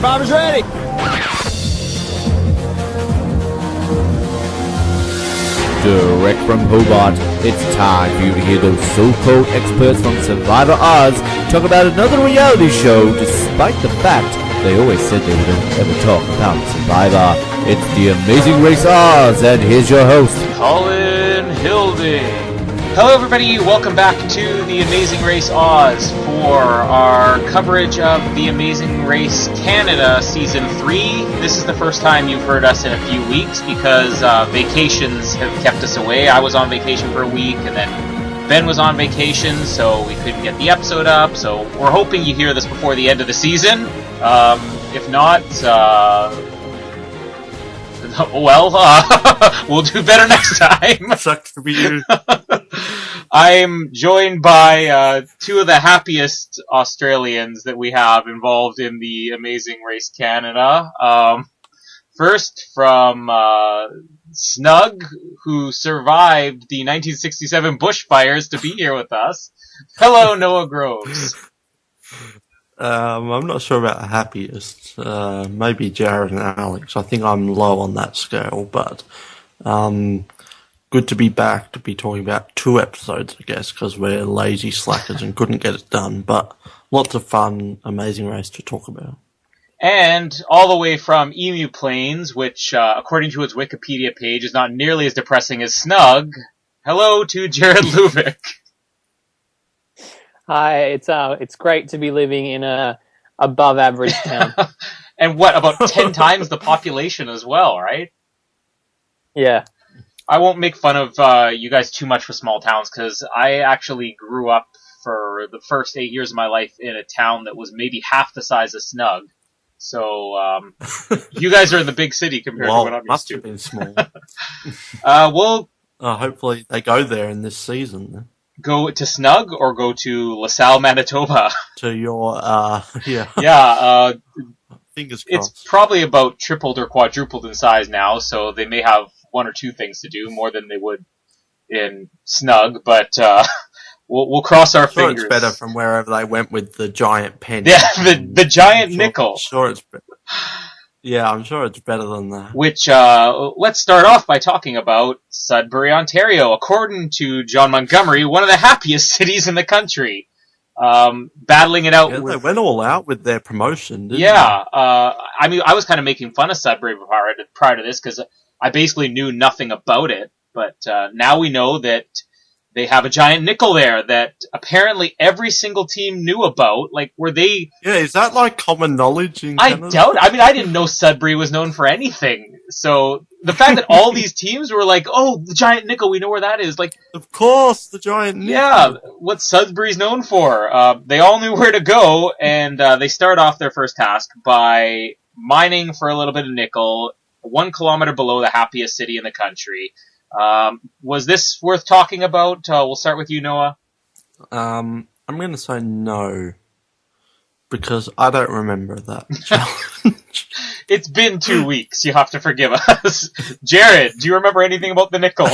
Survivor's ready! Direct from Hobart, it's time for you to hear those so-called experts from Survivor Oz talk about another reality show, despite the fact they always said they wouldn't ever talk about Survivor. It's The Amazing Race Oz, and here's your host, Colin Hilding. Hello everybody, welcome back to The Amazing Race Oz for our coverage of The Amazing Race Canada Season 3. This is the first time you've heard us in a few weeks because vacations have kept us away. I was on vacation for a week and then Ben was on vacation, so we couldn't get the episode up. So we're hoping you hear this before the end of the season. If not, we'll do better next time. Sucks to be you. I'm joined by two of the happiest Australians that we have involved in the Amazing Race Canada. First, from Snug, who survived the 1967 bushfires to be here with us. Hello, Noah Groves. I'm not sure about happiest. Maybe Jared and Alex. I think I'm low on that scale, but good to be back to be talking about 2 episodes, I guess, because we're lazy slackers and couldn't get it done. But lots of fun, Amazing Race to talk about. And all the way from Emu Plains, which, according to its Wikipedia page, is not nearly as depressing as Snug. Hello to Jared Lubick. Hi, it's great to be living in a above average town. And what, about 10 times the population as well, right? Yeah. I won't make fun of you guys too much for small towns, because I actually grew up for the first 8 years of my life in a town that was maybe half the size of Snug. So, you guys are in the big city compared to what I'm used to. Must have been small. Hopefully they go there in this season. Go to Snug or go to LaSalle, Manitoba? To your, yeah. Yeah, fingers crossed. It's probably about tripled or quadrupled in size now, so they may have 1 or 2 things to do, more than they would in Snug, but we'll cross our fingers. It's better from wherever they went with the giant penny. Yeah, the giant nickel. I'm sure it's better than that. Which, let's start off by talking about Sudbury, Ontario. According to John Montgomery, one of the happiest cities in the country. Battling it out. They went all out with their promotion, didn't they? I mean, I was kind of making fun of Sudbury prior to this, because I basically knew nothing about it. But now we know that they have a giant nickel there that apparently every single team knew about. Like, were they... Yeah, is that like common knowledge in Canada? I doubt it. I mean, I didn't know Sudbury was known for anything. So the fact that all these teams were like, oh, the giant nickel, we know where that is. Like, of course, the giant nickel. Yeah, what Sudbury's known for. They all knew where to go, and they start off their first task by mining for a little bit of nickel 1 kilometer below the happiest city in the country. Was this worth talking about? We'll start with you, Noah. I'm going to say no, because I don't remember that challenge. It's been 2 weeks. You have to forgive us. Jared, do you remember anything about the nickel?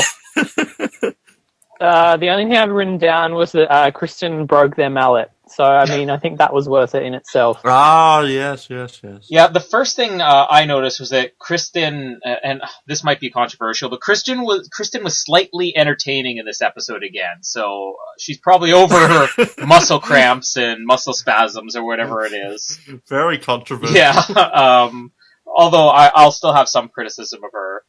The only thing I've written down was that Kristen broke their mallet. So, I mean, I think that was worth it in itself. Ah, yes. Yeah, the first thing I noticed was that Kristen, and this might be controversial, but Kristen was slightly entertaining in this episode again. So she's probably over her muscle cramps and muscle spasms or whatever it is. Very controversial. Yeah, although I'll still have some criticism of her.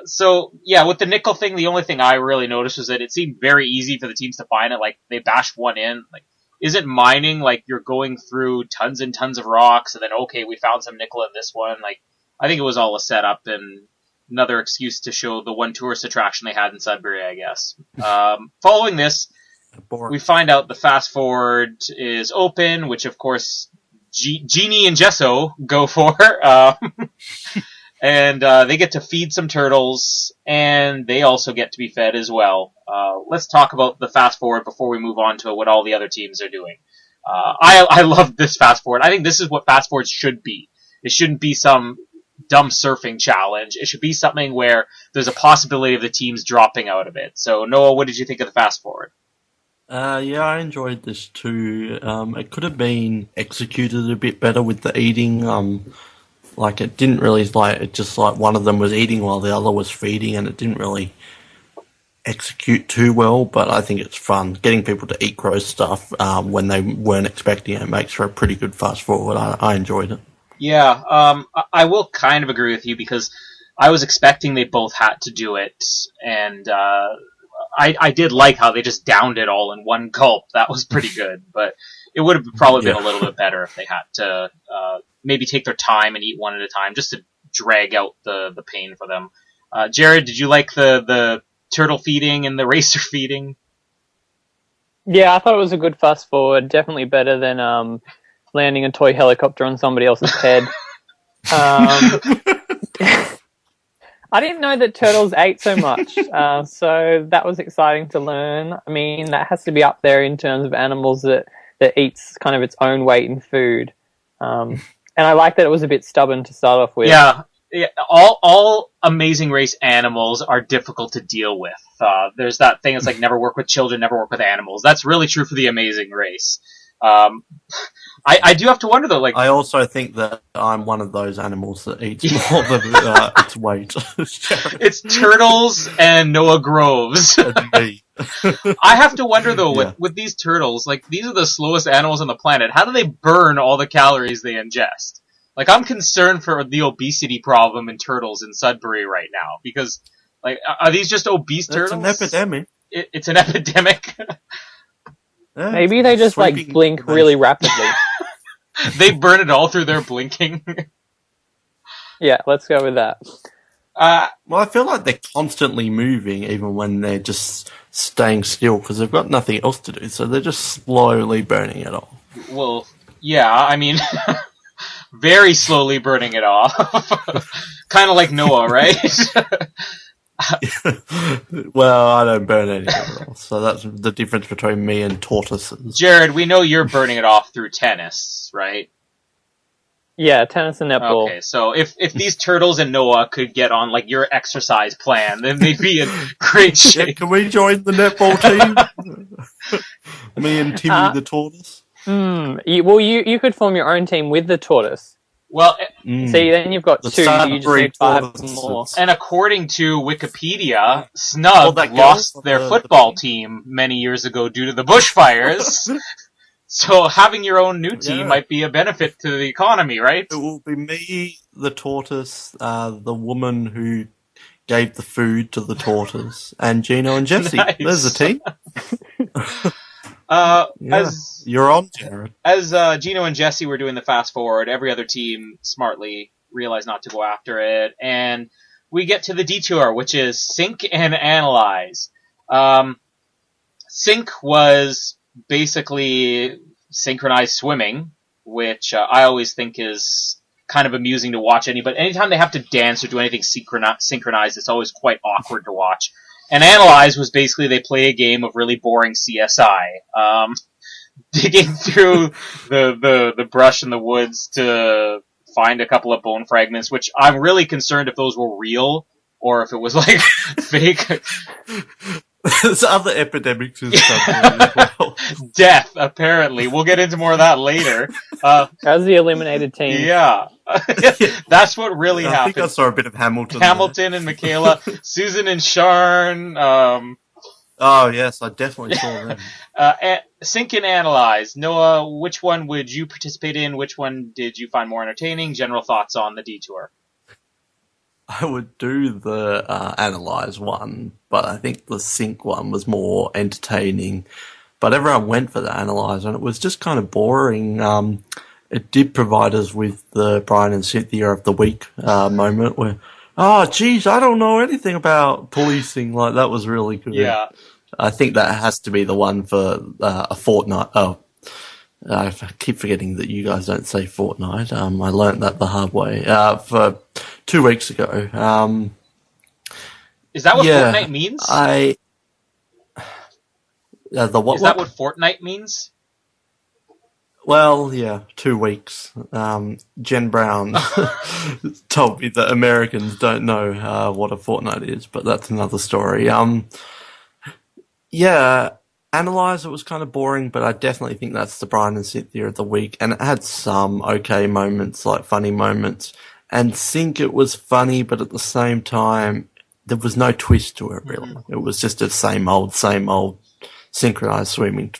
So, yeah, with the nickel thing, the only thing I really noticed was that it seemed very easy for the teams to find it. Like, they bashed one in. Like, isn't mining like you're going through tons and tons of rocks and then, okay, we found some nickel in this one? Like, I think it was all a setup and another excuse to show the one tourist attraction they had in Sudbury, I guess. Following this, we find out the fast forward is open, which of course Jeannie and Jesso go for. And they get to feed some turtles, and they also get to be fed as well. Let's talk about the fast forward before we move on to what all the other teams are doing. I love this fast forward. I think this is what fast forwards should be. It shouldn't be some dumb surfing challenge. It should be something where there's a possibility of the teams dropping out of it. So, Noah, what did you think of the fast forward? Yeah, I enjoyed this too. It could have been executed a bit better with the eating. Like it didn't really it just like one of them was eating while the other was feeding, and it didn't really execute too well. But I think it's fun getting people to eat gross stuff when they weren't expecting it. Makes for a pretty good fast forward. I enjoyed it. Yeah, I will kind of agree with you because I was expecting they both had to do it, and I did like how they just downed it all in one gulp. That was pretty good, but it would have probably been a little bit better if they had to maybe take their time and eat one at a time, just to drag out the pain for them. Jared, did you like the turtle feeding and the racer feeding? Yeah, I thought it was a good fast forward. Definitely better than landing a toy helicopter on somebody else's head. I didn't know that turtles ate so much, so that was exciting to learn. I mean, that has to be up there in terms of animals that eats kind of its own weight in food. And I like that it was a bit stubborn to start off with. Yeah, all Amazing Race animals are difficult to deal with. There's that thing that's like never work with children, never work with animals. That's really true for the Amazing Race. I do have to wonder though, like I also think that I'm one of those animals that eats more than its weight. it's turtles and Noah Groves. Me. I have to wonder though, Yeah. with these turtles, like these are the slowest animals on the planet. How do they burn all the calories they ingest? Like I'm concerned for the obesity problem in turtles in Sudbury right now because, like, are these just obese turtles? It's an epidemic. It's an epidemic. Yeah, Maybe they just like sweeping blink the really nation. rapidly. They burn it all through their blinking. Yeah, let's go with that. Well, I feel like they're constantly moving, even when they're just staying still, because they've got nothing else to do. So they're just slowly burning it off. Well, yeah, I mean, very slowly burning it off. Kind of like Noah, right? Well, I don't burn anything else, so that's the difference between me and tortoises. Jared, we know you're burning it off through tennis, right? Yeah, tennis and netball. Okay, so if these turtles and Noah could get on like your exercise plan, then they'd be in great Yeah, shape. can we join the netball team? Me and Timmy the tortoise. You could form your own team with the tortoise. Well, See, then you've got The two. You just Sudbury need 5 tortoises. more. and according to Wikipedia, Snug that girl, lost their the- football team many years ago due to the bushfires. So having your own new team Yeah. might be a benefit to the economy, right? It will be me, the tortoise, the woman who gave the food to the tortoise, and Gino and Jesse. Nice. There's a team. Yeah. You're on, Jared. As Gino and Jesse were doing the fast forward, every other team smartly realized not to go after it, and we get to the detour, which is Sync and Analyze. Sync was basically synchronized swimming, which I always think is kind of amusing to watch. But anytime they have to dance or do anything synchronized, it's always quite awkward to watch. And Analyze was basically they play a game of really boring CSI, digging through the brush in the woods to find a couple of bone fragments, which I'm really concerned if those were real or if it was like fake. There's other epidemics in Sudbury as well. Death, apparently. We'll get into more of that later. As the eliminated team. Yeah. That's what really I happened. think I saw a bit of Hamilton. Hamilton and Michaela, Susan and Sharn, Oh, yes, I definitely saw them. Sync and Analyze. Noah, which one would you participate in? Which one did you find more entertaining? General thoughts on the detour. I would do the Analyze one, but I think the Sync one was more entertaining. But everyone went for the Analyze, and it was just kind of boring. It did provide us with the Brian and Cynthia of the week moment where, oh, geez, I don't know anything about policing. Like, that was really good. Yeah. I think that has to be the one for a fortnight. Oh, I keep forgetting that you guys don't say fortnight. I learnt that the hard way. For 2 weeks ago. Is that what yeah, Fortnite means? The what? Is that what Fortnite means? Well, yeah, 2 weeks. Jen Brown told me that Americans don't know what a fortnight is, but that's another story. Yeah, Analyzer was kind of boring, but I definitely think that's the Brian and Cynthia of the week. And it had some okay moments, like funny moments. And Sync, it was funny, but at the same time, there was no twist to it, really. It was just a same old synchronized swimming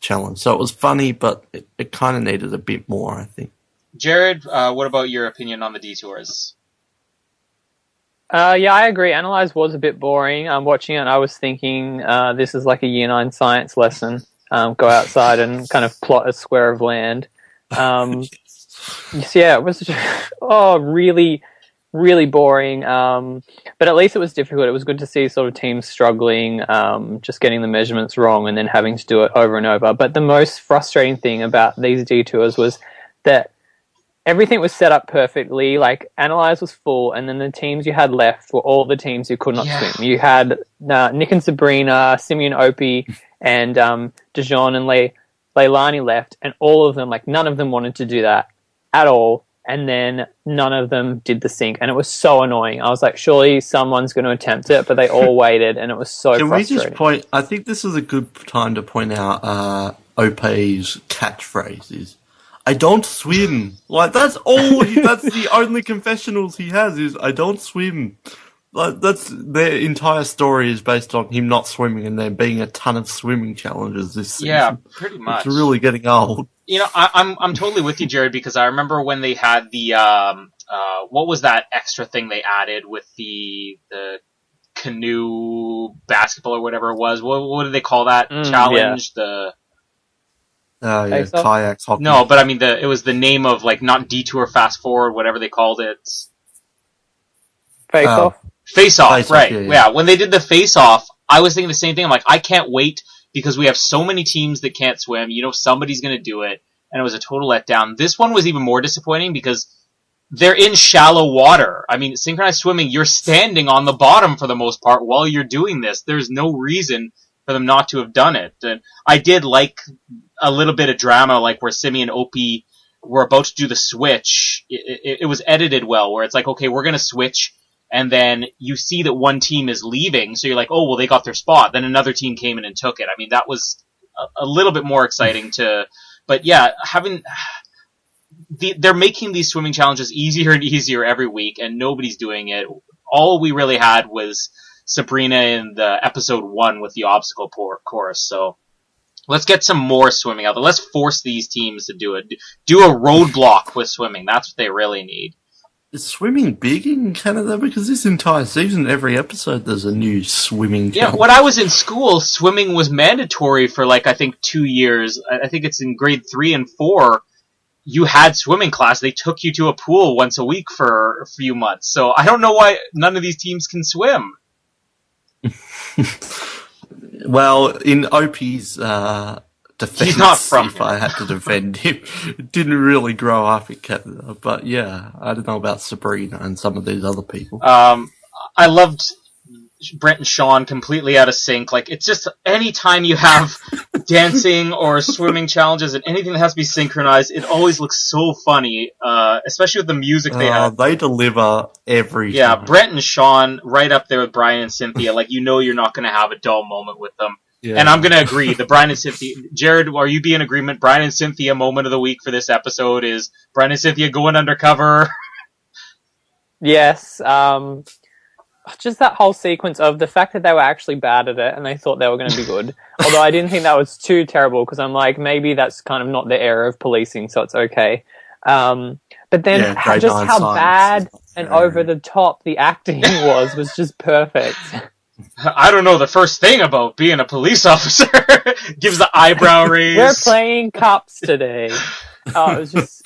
challenge. So it was funny, but it kind of needed a bit more, I think. Jared, what about your opinion on the detours? Yeah, I agree. Analyze was a bit boring. Watching it, I was thinking this is like a Year 9 science lesson. Go outside and kind of plot a square of land. Yeah, it was really, really boring. But at least it was difficult. It was good to see sort of teams struggling, just getting the measurements wrong and then having to do it over and over. But the most frustrating thing about these detours was that everything was set up perfectly. Like, Analyze was full, and then the teams you had left were all the teams who could not swim. You had Nick and Sabrina, Simeon Opie, and Dijon and Leilani left, and all of them, like, none of them wanted to do that at all, and then none of them did the sync, and it was so annoying. I was like, surely someone's going to attempt it, but they all waited, and it was so frustrating. Can we just point, I think this is a good time to point out Opie's catchphrase is, I don't swim. Like, that's the only confessionals he has is, I don't swim. Like, that's, their entire story is based on him not swimming and there being a ton of swimming challenges this season. Yeah, pretty much. It's really getting old. You know, I'm totally with you, Jared, because I remember when they had the, what was that extra thing they added with the canoe basketball or whatever it was? What did they call that challenge? Yeah. Kayak hockey. No, but I mean, it was the name of, like, not detour, fast forward, whatever they called it. Face off? Face off, right. Yeah, when they did the face off, I was thinking the same thing. I'm like, I can't wait because we have so many teams that can't swim. You know, somebody's going to do it. And it was a total letdown. This one was even more disappointing because they're in shallow water. I mean, synchronized swimming, you're standing on the bottom for the most part while you're doing this. There's no reason for them not to have done it. And I did like a little bit of drama, like where Simi and Opie were about to do the switch. It was edited well, where it's like, okay, we're going to switch, and then you see that one team is leaving, so you're like, oh, well, they got their spot. Then another team came in and took it. I mean, that was a little bit more exciting but yeah, they're making these swimming challenges easier and easier every week, and nobody's doing it. All we really had was Sabrina in the episode 1 with the obstacle course, so let's get some more swimming out there. Let's force these teams to do it. Do a roadblock with swimming. That's what they really need. Is swimming big in Canada? Because this entire season, every episode, there's a new swimming challenge. Yeah, when I was in school, swimming was mandatory for, like, I think 2 years. I think it's in grade 3 and 4. You had swimming class. They took you to a pool once a week for a few months. So I don't know why none of these teams can swim. Well, in Opie's defense, he's not from if I had to defend him, didn't really grow up in Canada. But yeah, I don't know about Sabrina and some of these other people. I loved Brent and Sean completely out of sync. Like, it's just any time you have dancing or swimming challenges and anything that has to be synchronized, it always looks so funny, especially with the music they have. They deliver every time. Yeah, Brent and Sean right up there with Brian and Cynthia. Like, you know you're not going to have a dull moment with them. Yeah. And I'm going to agree. The Brian and Cynthia... Jared, are you being in agreement? Brian and Cynthia moment of the week for this episode is Brian and Cynthia going undercover. Yes. Just that whole sequence of the fact that they were actually bad at it and they thought they were going to be good. Although I didn't think that was too terrible because I'm like, maybe that's kind of not the era of policing, so it's okay. But then just how bad and over the top the acting was just perfect. I don't know the first thing about being a police officer. Gives the eyebrow raise. We're playing cops today. Oh, it was just...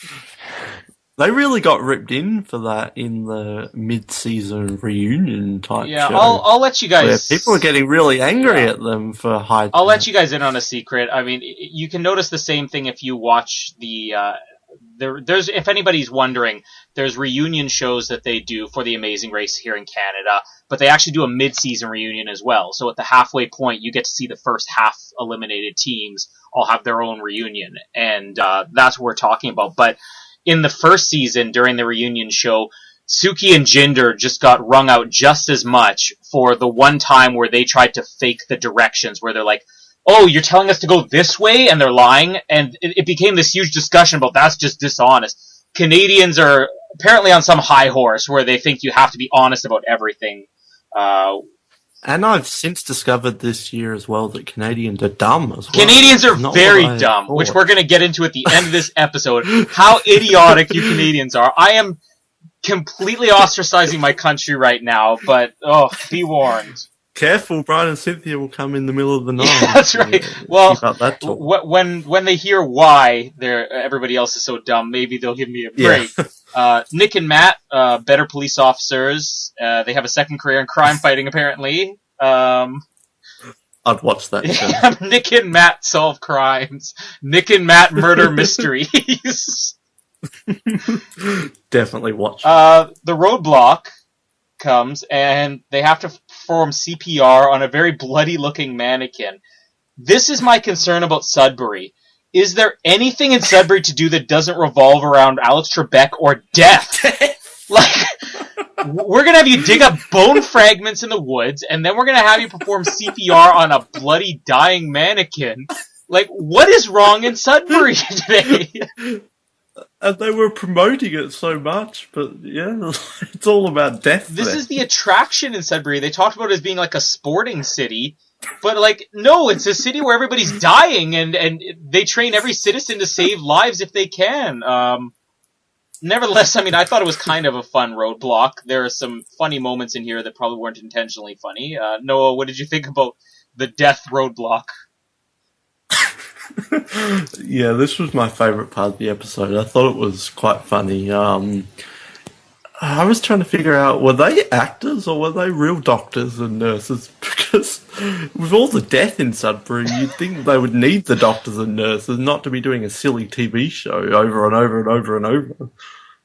They really got ripped in for that in the mid-season reunion type show. I'll let you guys... Where people are getting really angry at them for high... I'll let you guys in on a secret. I mean, you can notice the same thing if you watch the... There's, if anybody's wondering, there's reunion shows that they do for The Amazing Race here in Canada, but they actually do a mid-season reunion as well. So at the halfway point, you get to see the first half eliminated teams all have their own reunion, and that's what we're talking about. But in the first season, during the reunion show, Suki and Jinder just got wrung out just as much for the one time where they tried to fake the directions, where they're like, oh, you're telling us to go this way, and they're lying, and it became this huge discussion about that's just dishonest. Canadians are apparently on some high horse where they think you have to be honest about everything. And I've since discovered this year as well that Canadians are dumb as well. Canadians are very dumb, which we're going to get into at the end of this episode. How idiotic you Canadians are. I am completely ostracizing my country right now, but, be warned. Careful, Brian and Cynthia will come in the middle of the night. Yeah, that's right. Well, keep up that talk. when they hear why everybody else is so dumb, maybe they'll give me a break. Yeah. Nick and Matt, better police officers. They have a second career in crime fighting, apparently. I'd watch that show. Nick and Matt solve crimes. Nick and Matt murder mysteries. Definitely watch. The roadblock comes and they have to perform CPR on a very bloody-looking mannequin. This is my concern about Sudbury. Is there anything in Sudbury to do that doesn't revolve around Alex Trebek or death? Like, we're gonna have you dig up bone fragments in the woods, and then we're gonna have you perform CPR on a bloody, dying mannequin. Like, what is wrong in Sudbury today? And they were promoting it so much, but yeah, it's all about death. This is the attraction in Sudbury. They talked about it as being like a sporting city, but like, no, it's a city where everybody's dying, and they train every citizen to save lives if they can. Nevertheless, I mean, I thought it was kind of a fun roadblock. There are some funny moments in here that probably weren't intentionally funny. Noah, what did you think about the death roadblock? Yeah, this was my favourite part of the episode. I thought it was quite funny. I was trying to figure out, were they actors or were they real doctors and nurses? Because with all the death in Sudbury, you'd think they would need the doctors and nurses not to be doing a silly TV show over and over and over and over.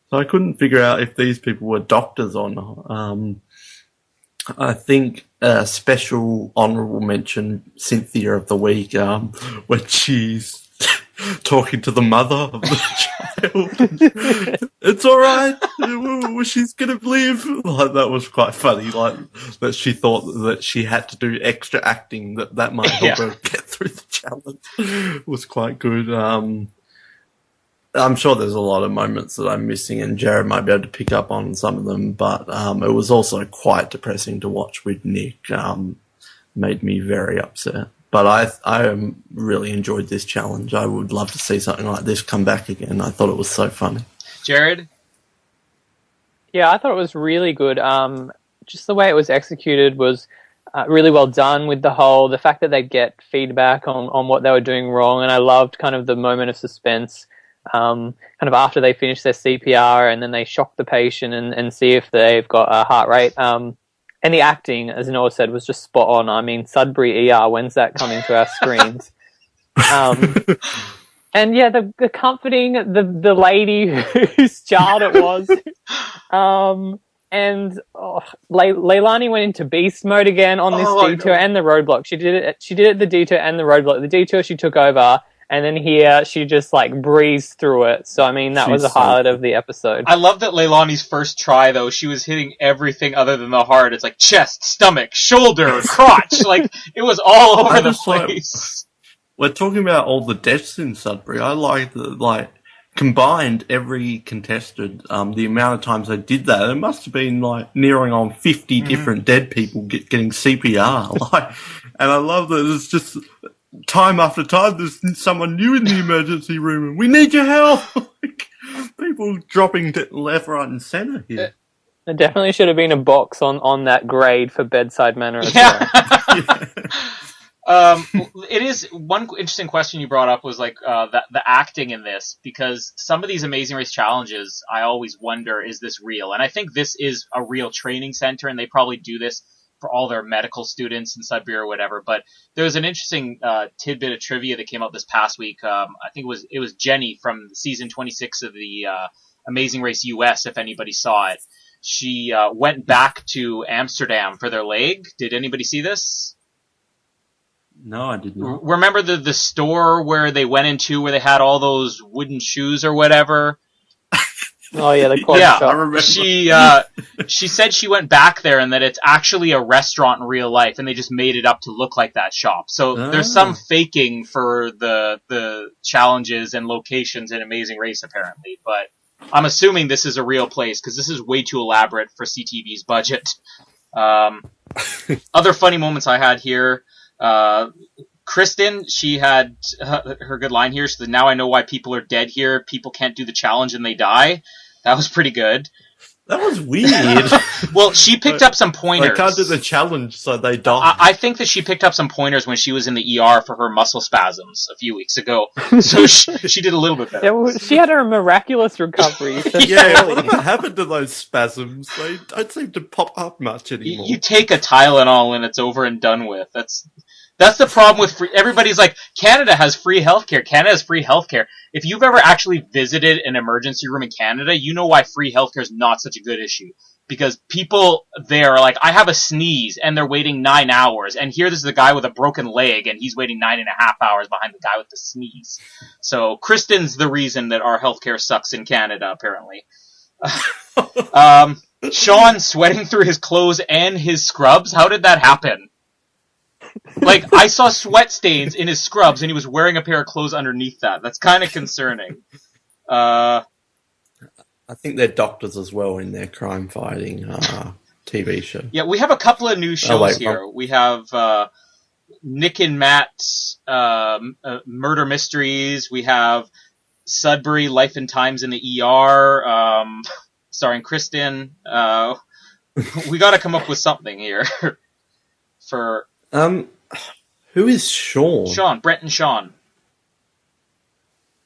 So I couldn't figure out if these people were doctors or not. I think a special honourable mention, Cynthia of the Week, when she's talking to the mother of the child. It's alright, she's gonna live. Like, that was quite funny, like, that she thought that she had to do extra acting, that might help her get through the challenge. It was quite good. I'm sure there's a lot of moments that I'm missing, and Jared might be able to pick up on some of them, but it was also quite depressing to watch with Nick. Made me very upset. But I really enjoyed this challenge. I would love to see something like this come back again. I thought it was so funny. Jared? Yeah, I thought it was really good. Just the way it was executed was really well done, with the fact that they get feedback on what they were doing wrong, and I loved kind of the moment of suspense. Kind of after they finish their CPR and then they shock the patient and see if they've got a heart rate. And the acting, as Noah said, was just spot on. I mean, Sudbury ER, when's that coming to our screens? And yeah, the comforting, the lady whose child it was. And Leilani went into beast mode again on this detour and the roadblock. She did it the detour and the roadblock. The detour she took over. And then here, she just, like, breezed through it. So, I mean, that was a highlight of the episode. I love that Leilani's first try, though, she was hitting everything other than the heart. It's like chest, stomach, shoulder, crotch. Like, it was all over the place. We're talking about all the deaths in Sudbury. I like that, like, combined every contestant, the amount of times they did that, it must have been, like, nearing on 50 different dead people getting CPR. Like, and I love that it's just... time after time, there's someone new in the emergency room, and we need your help. Like, people dropping left, right, and centre here. There definitely should have been a box on that grade for bedside manner as well. It is one interesting question you brought up was like the acting in this, because some of these Amazing Race challenges, I always wonder, is this real? And I think this is a real training center, and they probably do this for all their medical students in Sudbury or whatever. But there was an interesting tidbit of trivia that came out this past week. I think it was Jenny from season 26 of the Amazing Race US, if anybody saw it. She went back to Amsterdam for their leg. Did anybody see this? No, I did not. Remember the store where they went into where they had all those wooden shoes or whatever? Oh yeah, the corn Yeah, I shop. remember. she said she went back there and that it's actually a restaurant in real life, and they just made it up to look like that shop. So there's some faking for the challenges and locations in Amazing Race apparently, but I'm assuming this is a real place because this is way too elaborate for CTV's budget. Other funny moments I had here. Kristen, she had her good line here. She said, "Now I know why people are dead here. People can't do the challenge and they die." That was pretty good. That was weird. Well, she picked up some pointers. They can't do the challenge, so they die. I think that she picked up some pointers when she was in the ER for her muscle spasms a few weeks ago. So she did a little bit better. Yeah, well, she had a miraculous recovery. So Yeah, surely- whatever happened to those spasms? They don't seem to pop up much anymore. You take a Tylenol and it's over and done with. That's the problem with everybody's like, Canada has free healthcare. Canada has free healthcare. If you've ever actually visited an emergency room in Canada, you know why free healthcare is not such a good issue. Because people there are like, I have a sneeze, and they're waiting 9 hours. And here, this is a guy with a broken leg, and he's waiting 9.5 hours behind the guy with the sneeze. So, Kristen's the reason that our healthcare sucks in Canada, apparently. Sean sweating through his clothes and his scrubs. How did that happen? Like, I saw sweat stains in his scrubs, and he was wearing a pair of clothes underneath that. That's kind of concerning. I think they're doctors as well in their crime-fighting TV show. Yeah, we have a couple of new shows here. We have Nick and Matt's Murder Mysteries. We have Sudbury, Life and Times in the ER, starring Kristen. We got to come up with something here for... Who is Sean? Sean, Brent and Sean.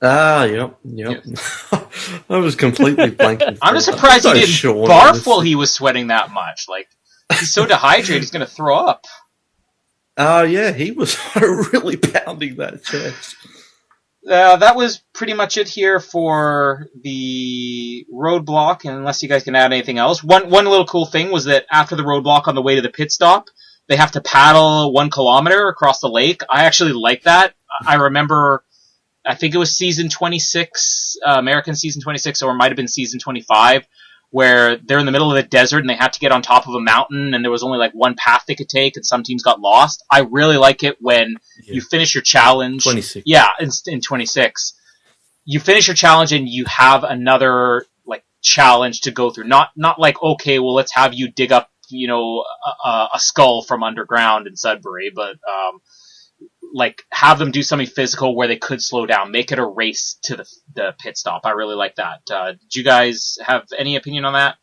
Yep. I was completely blanking. I'm just surprised he didn't Sean barf while he was sweating that much. Like, he's so dehydrated, he's going to throw up. Yeah, he was really pounding that chest. That was pretty much it here for the roadblock, and unless you guys can add anything else. One little cool thing was that after the roadblock on the way to the pit stop, they have to paddle 1 kilometer across the lake. I actually like that. I remember, I think it was season 26, American season 26, or it might have been season 25, where they're in the middle of the desert and they had to get on top of a mountain and there was only like one path they could take and some teams got lost. I really like it when you finish your challenge. 26. Yeah, in 26. You finish your challenge and you have another like challenge to go through. Not like, okay, well, let's have you dig up, a skull from underground in Sudbury, but like have them do something physical where they could slow down, make it a race to the pit stop. I really like that. Did you guys have any opinion on that?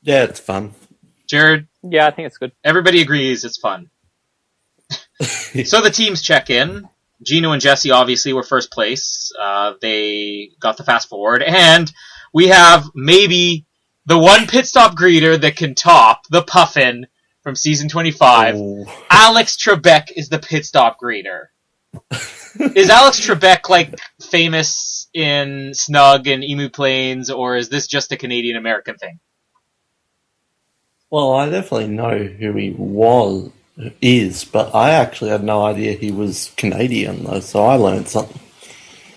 Yeah, it's fun. Jared? Yeah, I think it's good. Everybody agrees it's fun. So the teams check in. Gino and Jesse obviously were first place. They got the fast forward, and we have maybe the one pit stop greeter that can top the Puffin from season 25. Oh. Alex Trebek is the pit stop greeter. Is Alex Trebek like famous in Snug and Emu Plains, or is this just a Canadian American thing? Well, I definitely know who he is, but I actually had no idea he was Canadian, though, so I learned something.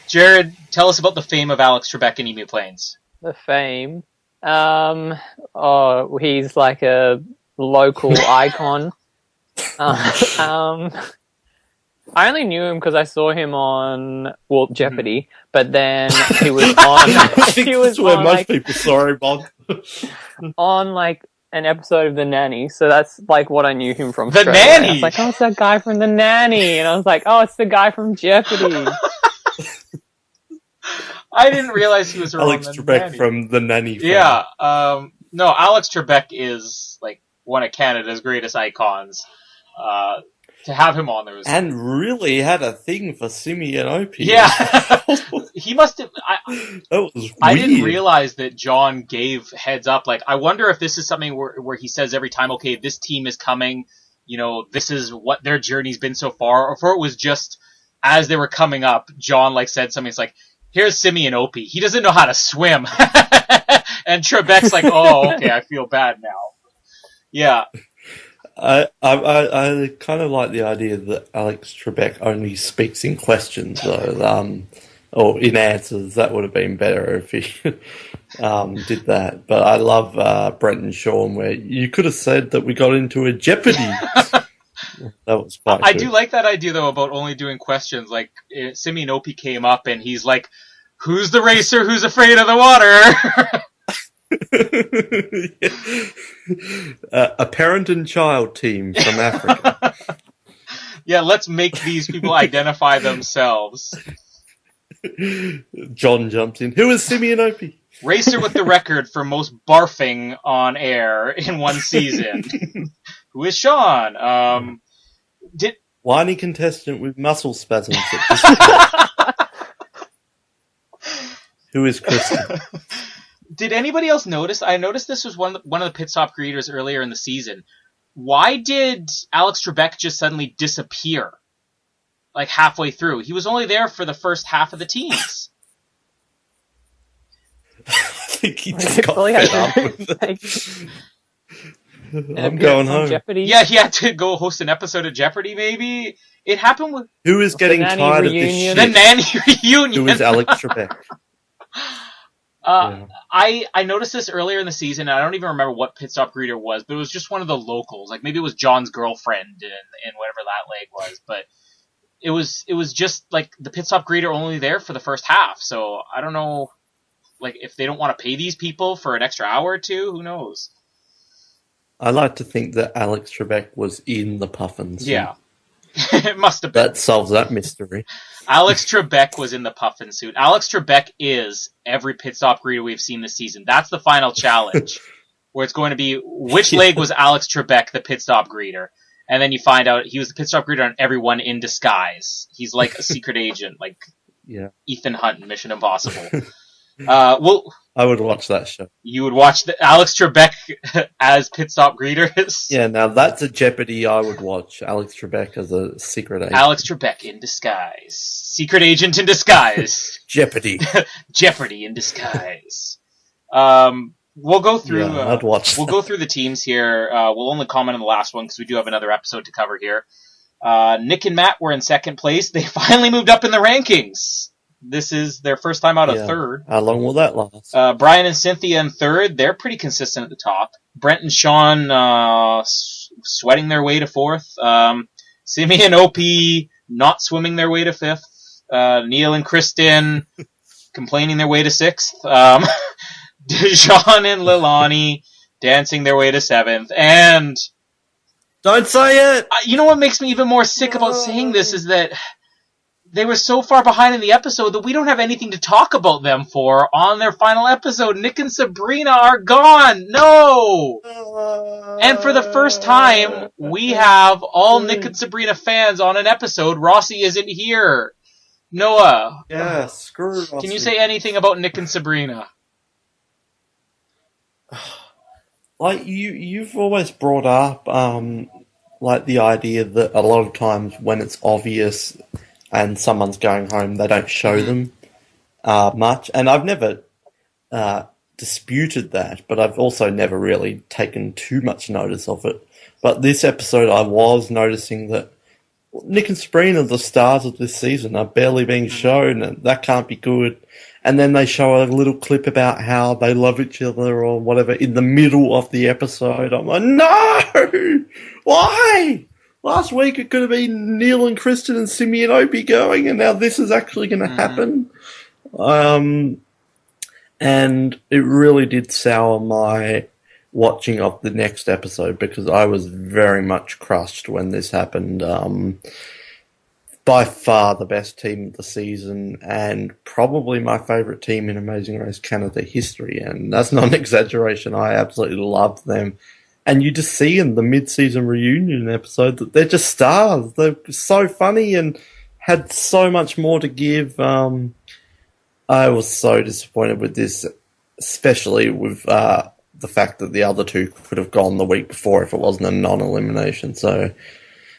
Jared, tell us about the fame of Alex Trebek in Emu Plains. The fame. He's like a local icon. I only knew him because I saw him on Jeopardy, but then he was on. I think he was that's where on, most like, people saw him on. on like an episode of The Nanny, so that's like what I knew him from. The straight Nanny! away. I was like, oh, it's that guy from The Nanny, and I was like, oh, it's the guy from Jeopardy. I didn't realize he was around Alex Trebek from The Nanny. Yeah, no, Alex Trebek is like one of Canada's greatest icons. To have him on there was... And really had a thing for Simi and Opie. Yeah, he must have... That was weird. I didn't realize that John gave heads up. Like, I wonder if this is something where he says every time, okay, this team is coming, this is what their journey's been so far, or if it was just as they were coming up, John like said something. It's like, here's Simi and Opie. He doesn't know how to swim. And Trebek's like, oh, okay, I feel bad now. Yeah. I kind of like the idea that Alex Trebek only speaks in questions, though. or in answers. That would have been better if he did that. But I love Brent and Sean, where you could have said that we got into a Jeopardy. That was quite I good. do like that idea, though, about only doing questions. Like, Simeon Opie came up and he's like, who's the racer who's afraid of the water? A parent and child team from Africa. Yeah, let's make these people identify themselves. John jumps in. Who is Simeon Opie? Racer with the record for most barfing on air in one season. Who is Sean? Whiny contestant with muscle spasms. Who is Kristen? Did anybody else notice? I noticed this was one of the pit stop greeters earlier in the season. Why did Alex Trebek just suddenly disappear? Like halfway through. He was only there for the first half of the teams. I think he just got fed up with it. I'm going home. Jeopardy. Yeah, he had to go host an episode of Jeopardy, maybe. It happened with Who is getting tired of this shit? the nanny reunion. Who is Alex Trebek? I noticed this earlier in the season, and I don't even remember what pit stop greeter was, but it was just one of the locals. Like maybe it was John's girlfriend in whatever that leg was, but it was just like the pit stop greeter only there for the first half. So I don't know, like if they don't want to pay these people for an extra hour or two, who knows? I like to think that Alex Trebek was in the puffins. Yeah. It must have been. That solves that mystery. Alex Trebek was in the puffin suit. Alex Trebek is every pit stop greeter we've seen this season. That's the final challenge, where it's going to be which leg was Alex Trebek, the pit stop greeter, and then you find out he was the pit stop greeter on everyone in disguise. He's like a secret agent, like Ethan Hunt in Mission Impossible. I would watch that show. You would watch the Alex Trebek as pit stop greeters? Yeah, now that's a Jeopardy I would watch. Alex Trebek as a secret agent. Alex Trebek in disguise. Secret agent in disguise. Jeopardy. Jeopardy in disguise. We'll go through. I'd watch. We'll go through the teams here. We'll only comment on the last one because we do have another episode to cover here. Nick and Matt were in second place. They finally moved up in the rankings. This is their first time out of third. How long will that last? Brian and Cynthia in third. They're pretty consistent at the top. Brent and Sean sweating their way to fourth. Simi and Opie not swimming their way to fifth. Neil and Kristen complaining their way to sixth. Dejan and Lilani dancing their way to seventh. And don't say it! You know what makes me even more sick about saying this is that they were so far behind in the episode that we don't have anything to talk about them for on their final episode. Nick and Sabrina are gone. No! And for the first time, we have all Nick and Sabrina fans on an episode. Rossi isn't here. Noah. Yeah, screw Rossi. Can you say anything about Nick and Sabrina? Like, you've always brought up, like, the idea that a lot of times when it's obvious and someone's going home, they don't show them much. And I've never disputed that, but I've also never really taken too much notice of it. But this episode, I was noticing that Nick and Sabrina, the stars of this season, are barely being shown, and that can't be good. And then they show a little clip about how they love each other or whatever in the middle of the episode. I'm like, no! Why? Last week it could have been Neil and Kristen and Simi and Opie going, and now this is actually going to happen. And it really did sour my watching of the next episode because I was very much crushed when this happened. By far the best team of the season and probably my favourite team in Amazing Race Canada history, and that's not an exaggeration. I absolutely love them. And you just see in the mid-season reunion episode that they're just stars. They're so funny and had so much more to give. I was so disappointed with this, especially with the fact that the other two could have gone the week before if it wasn't a non-elimination. So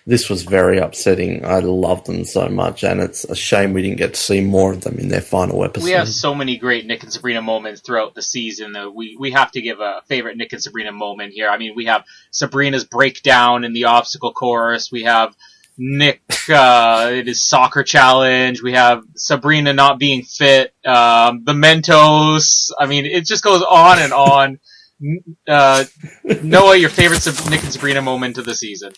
this was very upsetting. I love them so much, and it's a shame we didn't get to see more of them in their final episode. We have so many great Nick and Sabrina moments throughout the season. We have to give a favorite Nick and Sabrina moment here. I mean, we have Sabrina's breakdown in the obstacle course. We have Nick, his soccer challenge. We have Sabrina not being fit. The Mentos. I mean, it just goes on and on. Noah, your favorite Nick and Sabrina moment of the season?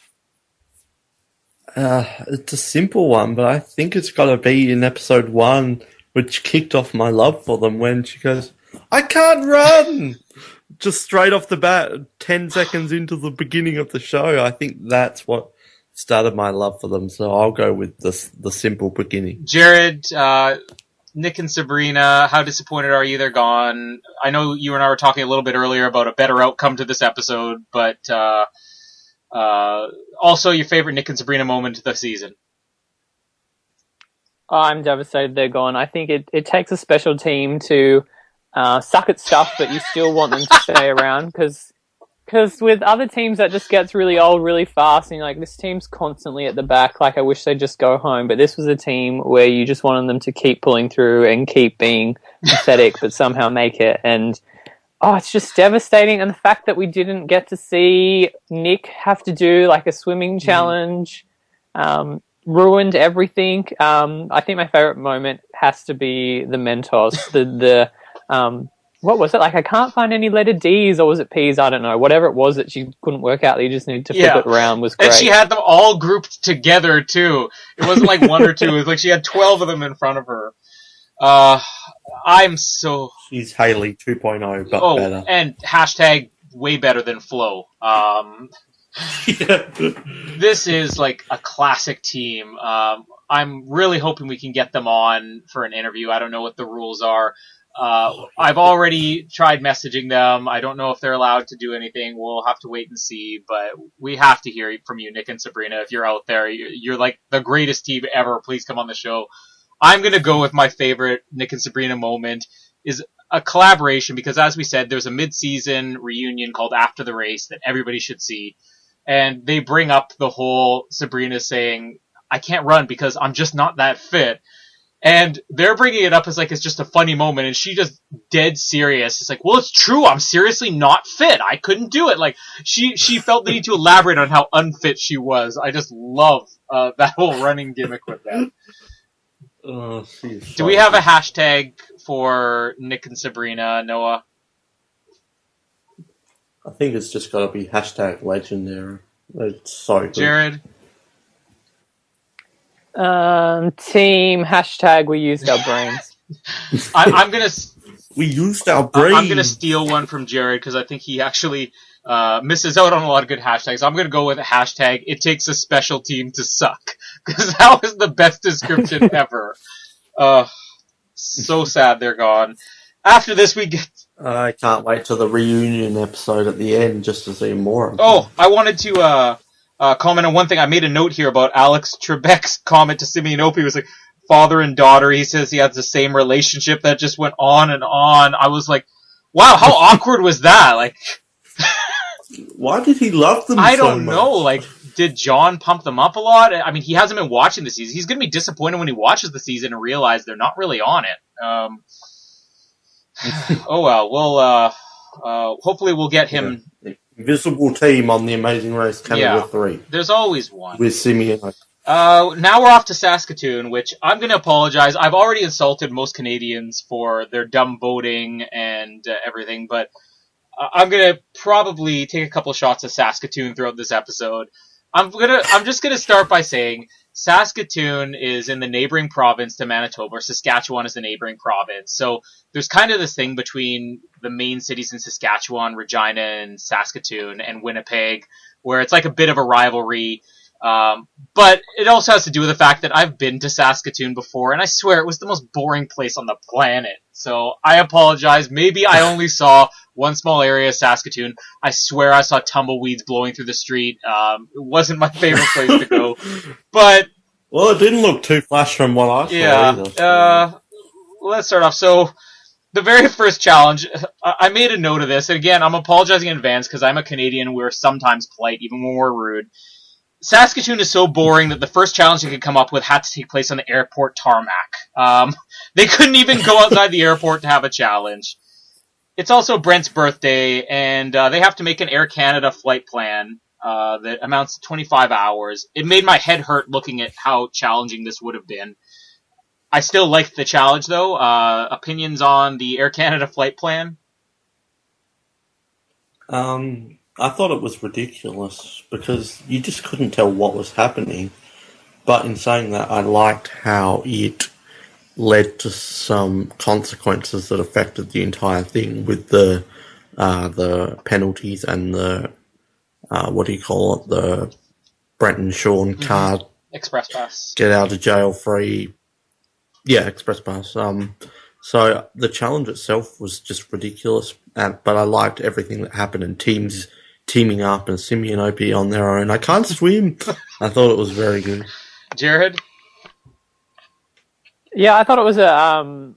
It's a simple one, but I think it's got to be in episode 1, which kicked off my love for them when she goes, "I can't run!" Just straight off the bat, 10 seconds into the beginning of the show. I think that's what started my love for them, so I'll go with the simple beginning. Jared, Nick and Sabrina, how disappointed are you they're gone? I know you and I were talking a little bit earlier about a better outcome to this episode, but also your favorite Nick and Sabrina moment of the season. Oh, I'm devastated they're gone. I think it takes a special team to suck at stuff, but you still want them to stay around, because with other teams that just gets really old really fast, and you're like, this team's constantly at the back, like I wish they'd just go home. But this was a team where you just wanted them to keep pulling through and keep being pathetic, but somehow make it. And it's just devastating. And the fact that we didn't get to see Nick have to do like a swimming challenge ruined everything. I think my favorite moment has to be the Mentos. The what was it? Like, I can't find any letter D's, or was it P's? I don't know. Whatever it was that she couldn't work out, that you just needed to flip it around was great. And she had them all grouped together, too. It wasn't like one or two. It was like she had 12 of them in front of her. I'm so... She's Haley 2.0, but better. And hashtag way better than Flo. This is like a classic team. I'm really hoping we can get them on for an interview. I don't know what the rules are. I've already tried messaging them. I don't know if they're allowed to do anything. We'll have to wait and see, but we have to hear from you, Nick and Sabrina. If you're out there, you're like the greatest team ever. Please come on the show. I'm going to go with my favorite Nick and Sabrina moment is a collaboration, because as we said, there's a mid-season reunion called After the Race that everybody should see. And they bring up the whole Sabrina saying, I can't run because I'm just not that fit. And they're bringing it up as like it's just a funny moment, and she just dead serious. It's like, well, it's true. I'm seriously not fit. I couldn't do it. Like she felt the need to elaborate on how unfit she was. I just love that whole running gimmick with that. Do we have a hashtag for Nick and Sabrina, Noah? I think it's just got to be hashtag legendary. It's so good. Jared? Team hashtag we used our brains. I'm gonna. We used our brains. I'm gonna steal one from Jared because I think he actually misses out on a lot of good hashtags. I'm gonna go with a hashtag. It takes a special team to suck, because that was the best description ever. So sad they're gone. After this, we get. I can't wait till the reunion episode at the end just to see more. I wanted to comment on one thing. I made a note here about Alex Trebek's comment to Simeonope. Was like father and daughter. He says he has the same relationship that just went on and on. I was like, wow, how awkward was that? Like, why did he love them? I don't know. Like, did John pump them up a lot? I mean, he hasn't been watching the season. He's going to be disappointed when he watches the season and realize they're not really on it. Oh well, we'll hopefully we'll get him. The invisible team on the Amazing Race Canada 3. There's always one. With Simeon. Now we're off to Saskatoon, which I'm going to apologize. I've already insulted most Canadians for their dumb voting and everything, but I'm going to probably take a couple shots of Saskatoon throughout this episode. I'm just going to start by saying Saskatoon is in the neighboring province to Manitoba, or Saskatchewan is the neighboring province. So there's kind of this thing between the main cities in Saskatchewan, Regina and Saskatoon and Winnipeg, where it's like a bit of a rivalry. But it also has to do with the fact that I've been to Saskatoon before, and I swear it was the most boring place on the planet. So I apologize. Maybe I only saw one small area of Saskatoon. I swear I saw tumbleweeds blowing through the street. It wasn't my favorite place to go. But well, it didn't look too flash from what I saw either. Let's start off. So the very first challenge, I made a note of this. And again, I'm apologizing in advance because I'm a Canadian and we're sometimes polite, even when we're rude. Saskatoon is so boring that the first challenge they could come up with had to take place on the airport tarmac. They couldn't even go outside the airport to have a challenge. It's also Brent's birthday, and they have to make an Air Canada flight plan. that amounts to 25 hours. It made my head hurt looking at how challenging this would have been. I still liked the challenge, though. Opinions on the Air Canada flight plan? I thought it was ridiculous because you just couldn't tell what was happening. But in saying that, I liked how it led to some consequences that affected the entire thing with the penalties and the what do you call it, the Brent and Sean card Express pass. get out of jail free. Yeah, express pass. So the challenge itself was just ridiculous, but I liked everything that happened and teams teaming up and Simi and OP on their own. I can't swim. I thought it was very good. Jared? Yeah, I thought it was a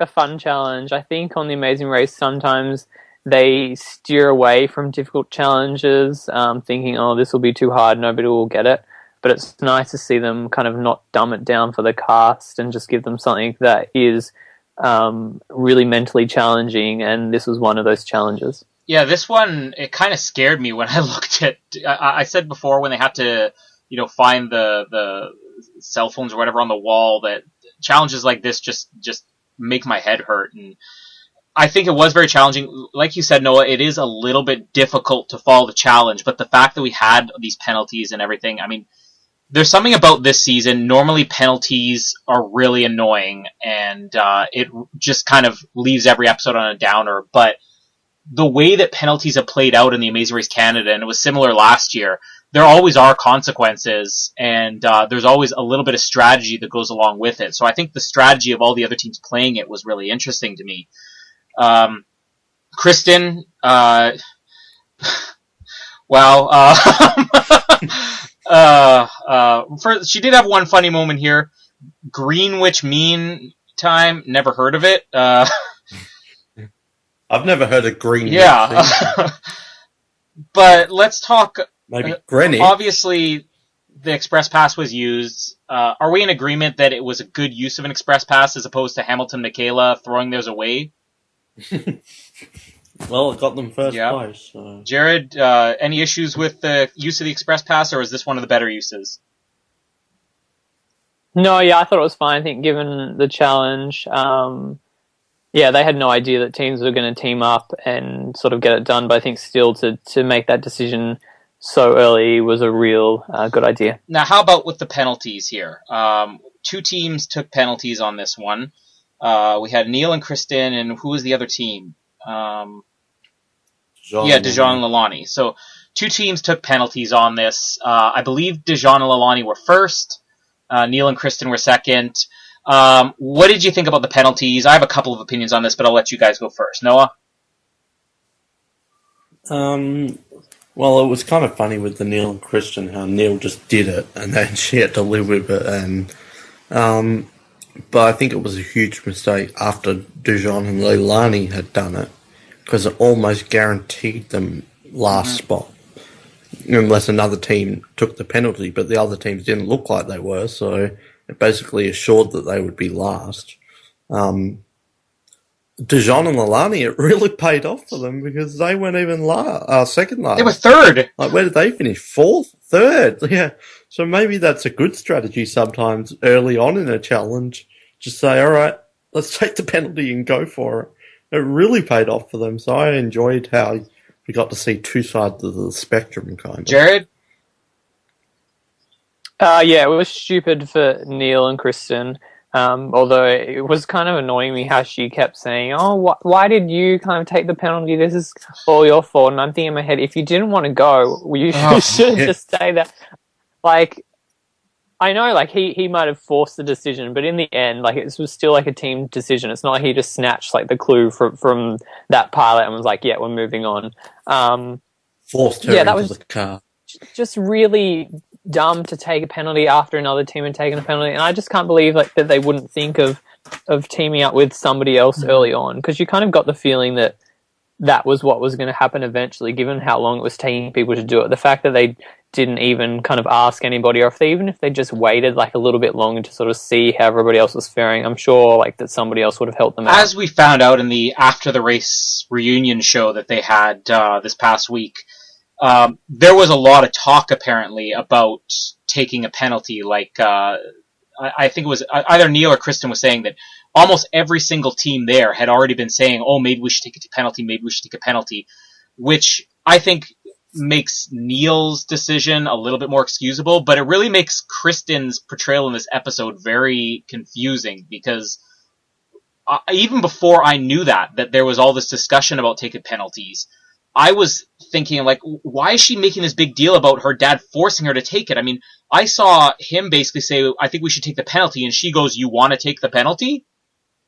fun challenge. I think on The Amazing Race sometimes they steer away from difficult challenges, thinking, oh, this will be too hard, nobody will get it. But it's nice to see them kind of not dumb it down for the cast and just give them something that is really mentally challenging, and this was one of those challenges. Yeah, this one, it kind of scared me when I looked at... I said before when they had to, find the cell phones or whatever on the wall, that challenges like this just make my head hurt. And I think it was very challenging. Like you said, Noah, it is a little bit difficult to follow the challenge, but the fact that we had these penalties and everything, I mean, there's something about this season. Normally penalties are really annoying, and it just kind of leaves every episode on a downer. But the way that penalties have played out in the Amazing Race Canada, and it was similar last year, there always are consequences, and there's always a little bit of strategy that goes along with it. So I think the strategy of all the other teams playing it was really interesting to me. Kristen, wow. First, she did have one funny moment here. Greenwich Mean Time, never heard of it. I've never heard of Greenwich. Yeah. But let's talk. Maybe Greenwich. Obviously, the Express Pass was used. Are we in agreement that it was a good use of an Express Pass as opposed to Hamilton Michaela throwing theirs away? Well, it got them first place. So. Jared, any issues with the use of the Express Pass, or is this one of the better uses? No, yeah, I thought it was fine. I think given the challenge, they had no idea that teams were going to team up and sort of get it done. But I think still to make that decision so early was a real good idea. Now, how about with the penalties here? Two teams took penalties on this one. We had Neil and Kristen, and who was the other team? Dijon and Lalani. So two teams took penalties on this. I believe Dijon and Lalani were first. Neil and Kristen were second. What did you think about the penalties? I have a couple of opinions on this, but I'll let you guys go first. Noah? Well, it was kind of funny with the Neil and Kristen, how Neil just did it, and then she had to live with it. And but I think it was a huge mistake after Dijon and Leilani had done it, because it almost guaranteed them last spot, unless another team took the penalty, but the other teams didn't look like they were, so it basically assured that they would be last. Dijon and Lalani, it really paid off for them because they weren't even second last. They were third! Like, where did they finish? Fourth? Third? Yeah. So maybe that's a good strategy sometimes early on in a challenge. Just say, all right, let's take the penalty and go for it. It really paid off for them, so I enjoyed how we got to see two sides of the spectrum, kind of. Jared? It was stupid for Neil and Kristen, although it was kind of annoying me how she kept saying, oh, why did you kind of take the penalty? This is all your fault. And I'm thinking in my head, if you didn't want to go, you should just say that. Like, I know, like, he might have forced the decision, but in the end, like, it was still like a team decision. It's not like he just snatched, like, the clue from that pilot and was like, yeah, we're moving on. Forced her into the car. Just really dumb to take a penalty after another team had taken a penalty, and I just can't believe like that they wouldn't think of teaming up with somebody else early on, because you kind of got the feeling that was what was going to happen eventually, given how long it was taking people to do it. The fact that they didn't even kind of ask anybody, or if they just waited like a little bit longer to sort of see how everybody else was faring, I'm sure like that somebody else would have helped them out. As we found out in the after the race reunion show that they had this past week, there was a lot of talk apparently about taking a penalty. Like I think it was either Neil or Kristen was saying that almost every single team there had already been saying, "Oh, maybe we should take a penalty. Maybe we should take a penalty," which I think makes Neil's decision a little bit more excusable, but it really makes Kristen's portrayal in this episode very confusing because even before I knew that there was all this discussion about taking penalties, I was thinking, like, why is she making this big deal about her dad forcing her to take it? I mean, I saw him basically say, I think we should take the penalty, and she goes, you want to take the penalty?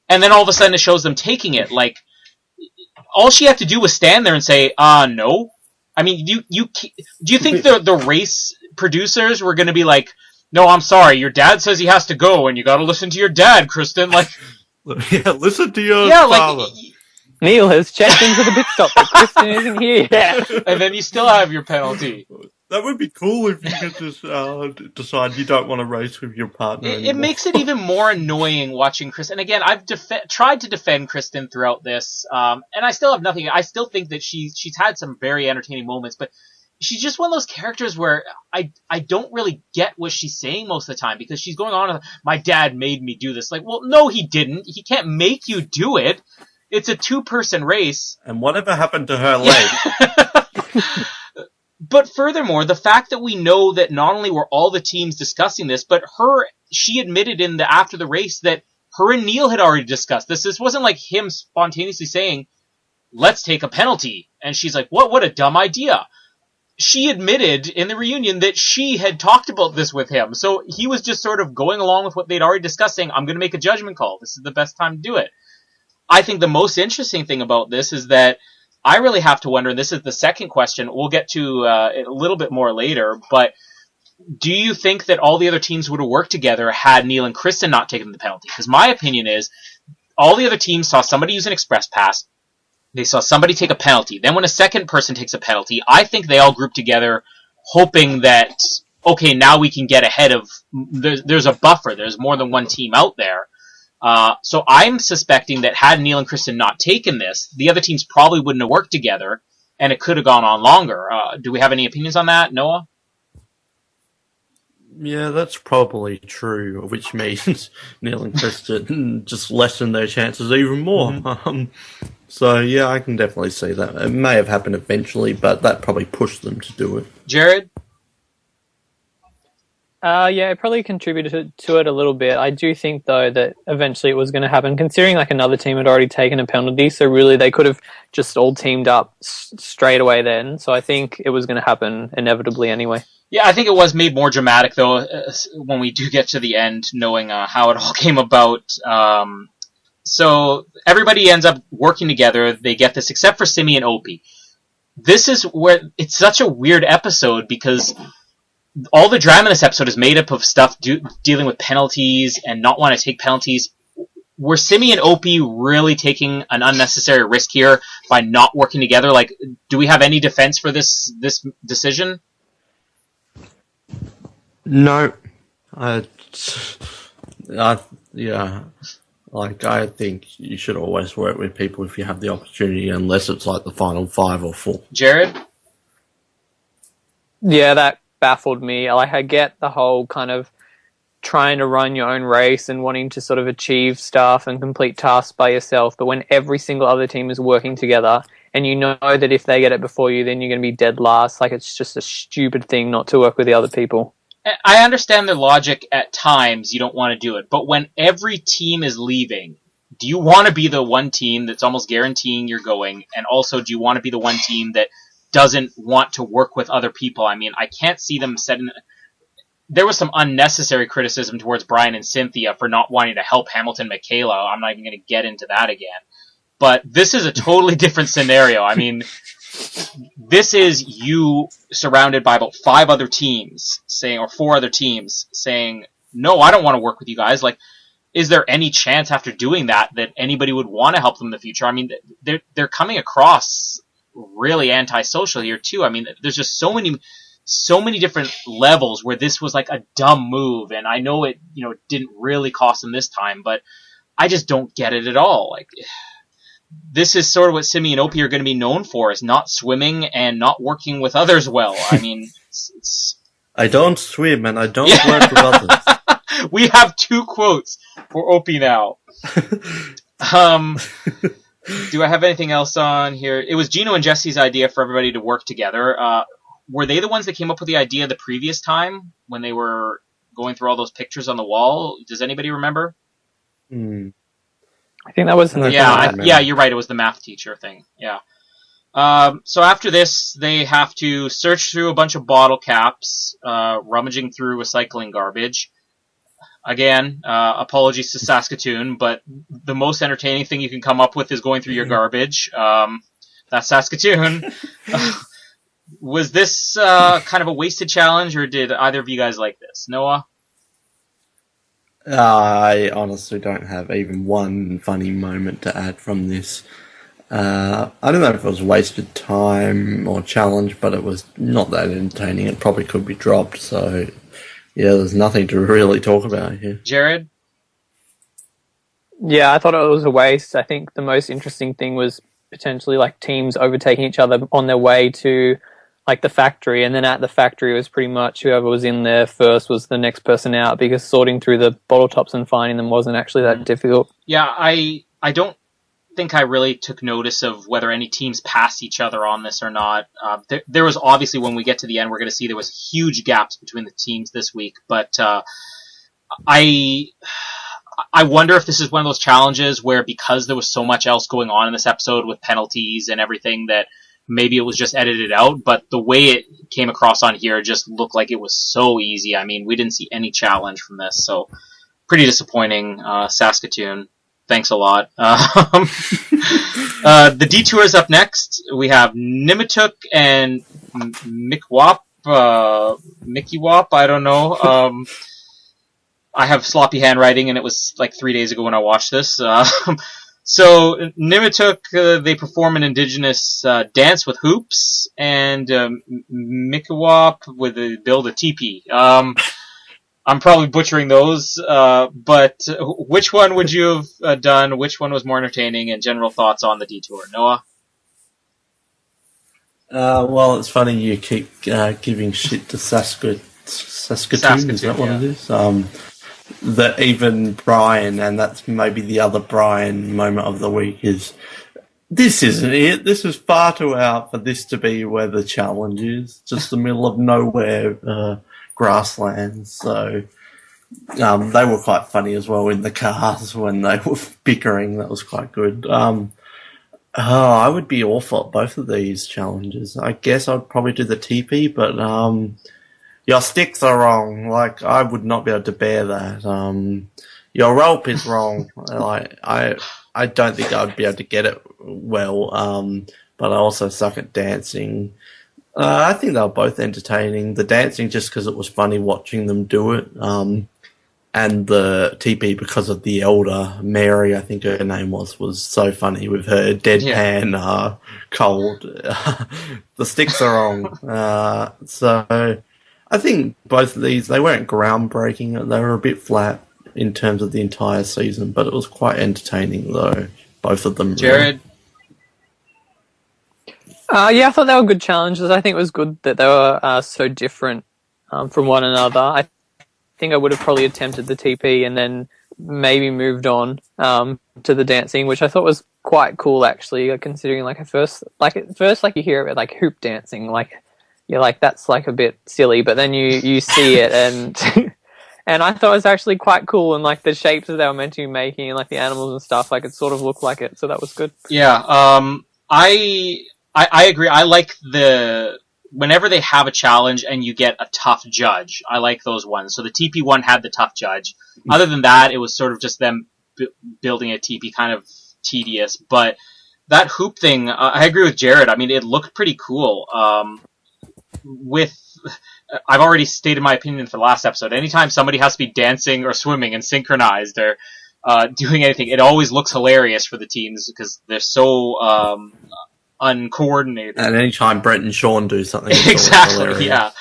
And then all of a sudden it shows them taking it. Like, all she had to do was stand there and say, no. I mean, do you think the race producers were going to be like, no, I'm sorry, your dad says he has to go, and you got to listen to your dad, Kristen? Like, yeah, listen to your father. Like, Neil has checked into the pit stop, but Kristen isn't here. Yeah, and then you still have your penalty. That would be cool if you could just decide you don't want to race with your partner anymore. It makes it even more annoying watching Kristen. And again, I've tried to defend Kristen throughout this, and I still have nothing. I still think that she's had some very entertaining moments, but she's just one of those characters where I don't really get what she's saying most of the time because she's going on, my dad made me do this. Like, well, no, he didn't. He can't make you do it. It's a 2-person race. And whatever happened to her leg? But furthermore, the fact that we know that not only were all the teams discussing this, but she admitted after the race that her and Neil had already discussed this. This wasn't like him spontaneously saying, let's take a penalty. And she's like, what a dumb idea. She admitted in the reunion that she had talked about this with him. So he was just sort of going along with what they'd already discussed, saying, I'm going to make a judgment call. This is the best time to do it. I think the most interesting thing about this is that I really have to wonder, and this is the second question, we'll get to a little bit more later, but do you think that all the other teams would have worked together had Neil and Kristen not taken the penalty? Because my opinion is, all the other teams saw somebody use an express pass, they saw somebody take a penalty, then when a second person takes a penalty, I think they all grouped together hoping that, okay, now we can get ahead of, there's a buffer, there's more than one team out there. So I'm suspecting that had Neil and Kristen not taken this, the other teams probably wouldn't have worked together, and it could have gone on longer. Do we have any opinions on that, Noah? Yeah, that's probably true, which means Neil and Kristen just lessen their chances even more. Mm-hmm. So, yeah, I can definitely see that. It may have happened eventually, but that probably pushed them to do it. Jared? Yeah, it probably contributed to it a little bit. I do think, though, that eventually it was going to happen, considering like another team had already taken a penalty, so really they could have just all teamed up straight away then. So I think it was going to happen inevitably anyway. Yeah, I think it was made more dramatic, though, when we do get to the end, knowing how it all came about. So everybody ends up working together. They get this, except for Simi and Opie. This is where it's such a weird episode, because all the drama in this episode is made up of stuff dealing with penalties and not want to take penalties. Were Simi and Opie really taking an unnecessary risk here by not working together? Like, do we have any defense for this decision? No. Yeah. Like, I think you should always work with people if you have the opportunity, unless it's like the final 5 or 4. Jared? Yeah, that baffled me. Like, I get the whole kind of trying to run your own race and wanting to sort of achieve stuff and complete tasks by yourself, but when every single other team is working together and you know that if they get it before you, then you're going to be dead last, like, it's just a stupid thing not to work with the other people. I understand the logic at times, you don't want to do it, but when every team is leaving, do you want to be the one team that's almost guaranteeing you're going, and also do you want to be the one team that doesn't want to work with other people? I mean, I can't see them setting... There was some unnecessary criticism towards Brian and Cynthia for not wanting to help Hamilton Michaela. I'm not even going to get into that again. But this is a totally different scenario. I mean, this is you surrounded by about 5 other teams saying, or 4 other teams saying, no, I don't want to work with you guys. Like, is there any chance after doing that anybody would want to help them in the future? I mean, they're coming across really antisocial here too. I mean, there's just so many different levels where this was like a dumb move, and I know it didn't really cost them this time, but I just don't get it at all. Like, this is sort of what Simi and Opie are going to be known for, is not swimming and not working with others well. I mean, it's I don't swim and I don't work with others. We have 2 quotes for Opie now. Do I have anything else on here? It was Gino and Jesse's idea for everybody to work together. Were they the ones that came up with the idea the previous time when they were going through all those pictures on the wall? Does anybody remember? I think that was in the yeah, you're right. It was the math teacher thing. Yeah. So after this, they have to search through a bunch of bottle caps, rummaging through recycling garbage. Again, apologies to Saskatoon, but the most entertaining thing you can come up with is going through your garbage. That's Saskatoon. Was this kind of a wasted challenge, or did either of you guys like this? Noah? I honestly don't have even one funny moment to add from this. I don't know if it was wasted time or challenge, but it was not that entertaining. It probably could be dropped, so yeah, there's nothing to really talk about here. Jared? Yeah, I thought it was a waste. I think the most interesting thing was potentially like teams overtaking each other on their way to like the factory, and then at the factory it was pretty much whoever was in there first was the next person out, because sorting through the bottle tops and finding them wasn't actually that difficult. Yeah, I don't think I really took notice of whether any teams passed each other on this or not. There was obviously, when we get to the end, we're going to see there was huge gaps between the teams this week, but I wonder if this is one of those challenges where, because there was so much else going on in this episode with penalties and everything, that maybe it was just edited out, but the way it came across on here just looked like it was so easy. I mean, we didn't see any challenge from this, so pretty disappointing, Saskatoon. Thanks a lot. The detours up next. We have Nimituk and Mikwop, Mickey Wop, I don't know. I have sloppy handwriting, and it was like 3 days ago when I watched this. So Nimituk, they perform an indigenous dance with hoops, and Mikwop with build a teepee. I'm probably butchering those, but which one would you have done? Which one was more entertaining? And general thoughts on the detour, Noah? Well, it's funny you keep giving shit to Saskatoon. Is that what it is? That even Brian, and that's maybe the other Brian moment of the week, is this isn't it. This is far too out for this to be where the challenge is. Just the middle of nowhere grasslands. So they were quite funny as well in the cars when they were bickering. That was quite good. I would be all for both of these challenges. I guess I'd probably do the teepee, but your sticks are wrong. Like, I would not be able to bear that. Your rope is wrong. I don't think I'd be able to get it well. But I also suck at dancing. I think they were both entertaining. The dancing just because it was funny watching them do it. And the TP because of the elder, Mary, I think her name was so funny with her deadpan cold. The sticks are wrong. So I think both of these, they weren't groundbreaking. They were a bit flat in terms of the entire season, but it was quite entertaining though. Both of them. Jared? Yeah, I thought they were good challenges. I think it was good that they were so different from one another. I think I would have probably attempted the TP and then maybe moved on to the dancing, which I thought was quite cool actually, considering at first you hear about like hoop dancing, like you're like that's like a bit silly, but then you see it and and I thought it was actually quite cool, and like the shapes that they were meant to be making and like the animals and stuff, like it sort of looked like it, so that was good. Yeah, I agree. I like whenever they have a challenge and you get a tough judge, I like those ones. So the TP one had the tough judge. Other than that, it was sort of just them building a TP, kind of tedious. But that hoop thing, I agree with Jared. I mean, it looked pretty cool. I've already stated my opinion for the last episode. Anytime somebody has to be dancing or swimming and synchronized or doing anything, it always looks hilarious for the teams because they're so uncoordinated. And anytime Brent and Sean do something, exactly, yeah.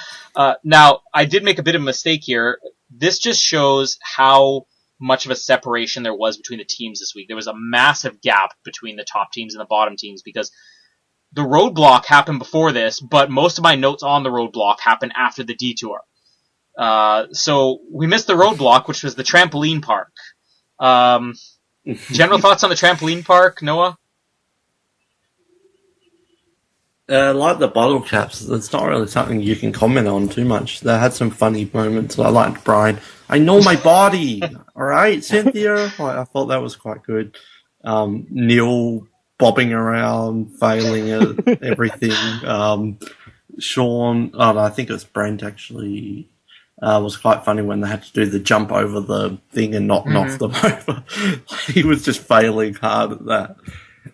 Now, I did make a bit of a mistake here. This just shows how much of a separation there was between the teams this week. There was a massive gap between the top teams and the bottom teams because the roadblock happened before this, but most of my notes on the roadblock happened after the detour. So we missed the roadblock, which was the trampoline park. General thoughts on the trampoline park, Noah? Like the bottle caps, it's not really something you can comment on too much. They had some funny moments. I liked Brian. I know my body. All right, Cynthia. I thought that was quite good. Neil bobbing around, failing at everything. Sean, I think it was Brent actually, was quite funny when they had to do the jump over the thing and not knock them over. He was just failing hard at that.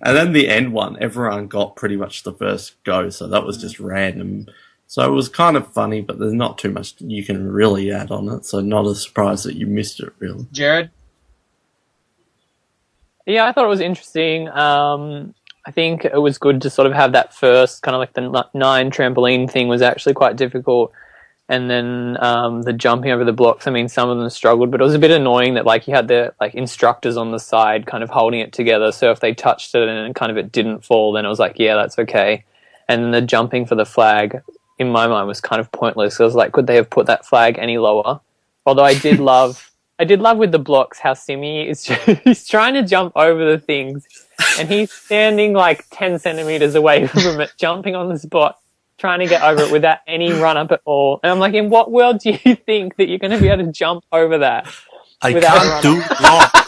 And then the end one, everyone got pretty much the first go, so that was just random. So it was kind of funny, but there's not too much you can really add on it, so not a surprise that you missed it, really. Jared? Yeah, I thought it was interesting. I think it was good to sort of have that first, kind of like the 9 trampoline thing was actually quite difficult. And then the jumping over the blocks, I mean, some of them struggled, but it was a bit annoying that like you had the like instructors on the side kind of holding it together. So if they touched it and kind of it didn't fall, then it was like, yeah, that's okay. And then the jumping for the flag, in my mind, was kind of pointless. I was like, could they have put that flag any lower? Although I did love with the blocks how Simi is he's trying to jump over the things, and he's standing like 10 centimeters away from it, jumping on the spot, trying to get over it without any run-up at all. And I'm like, in what world do you think that you're going to be able to jump over that? I can't do blocks.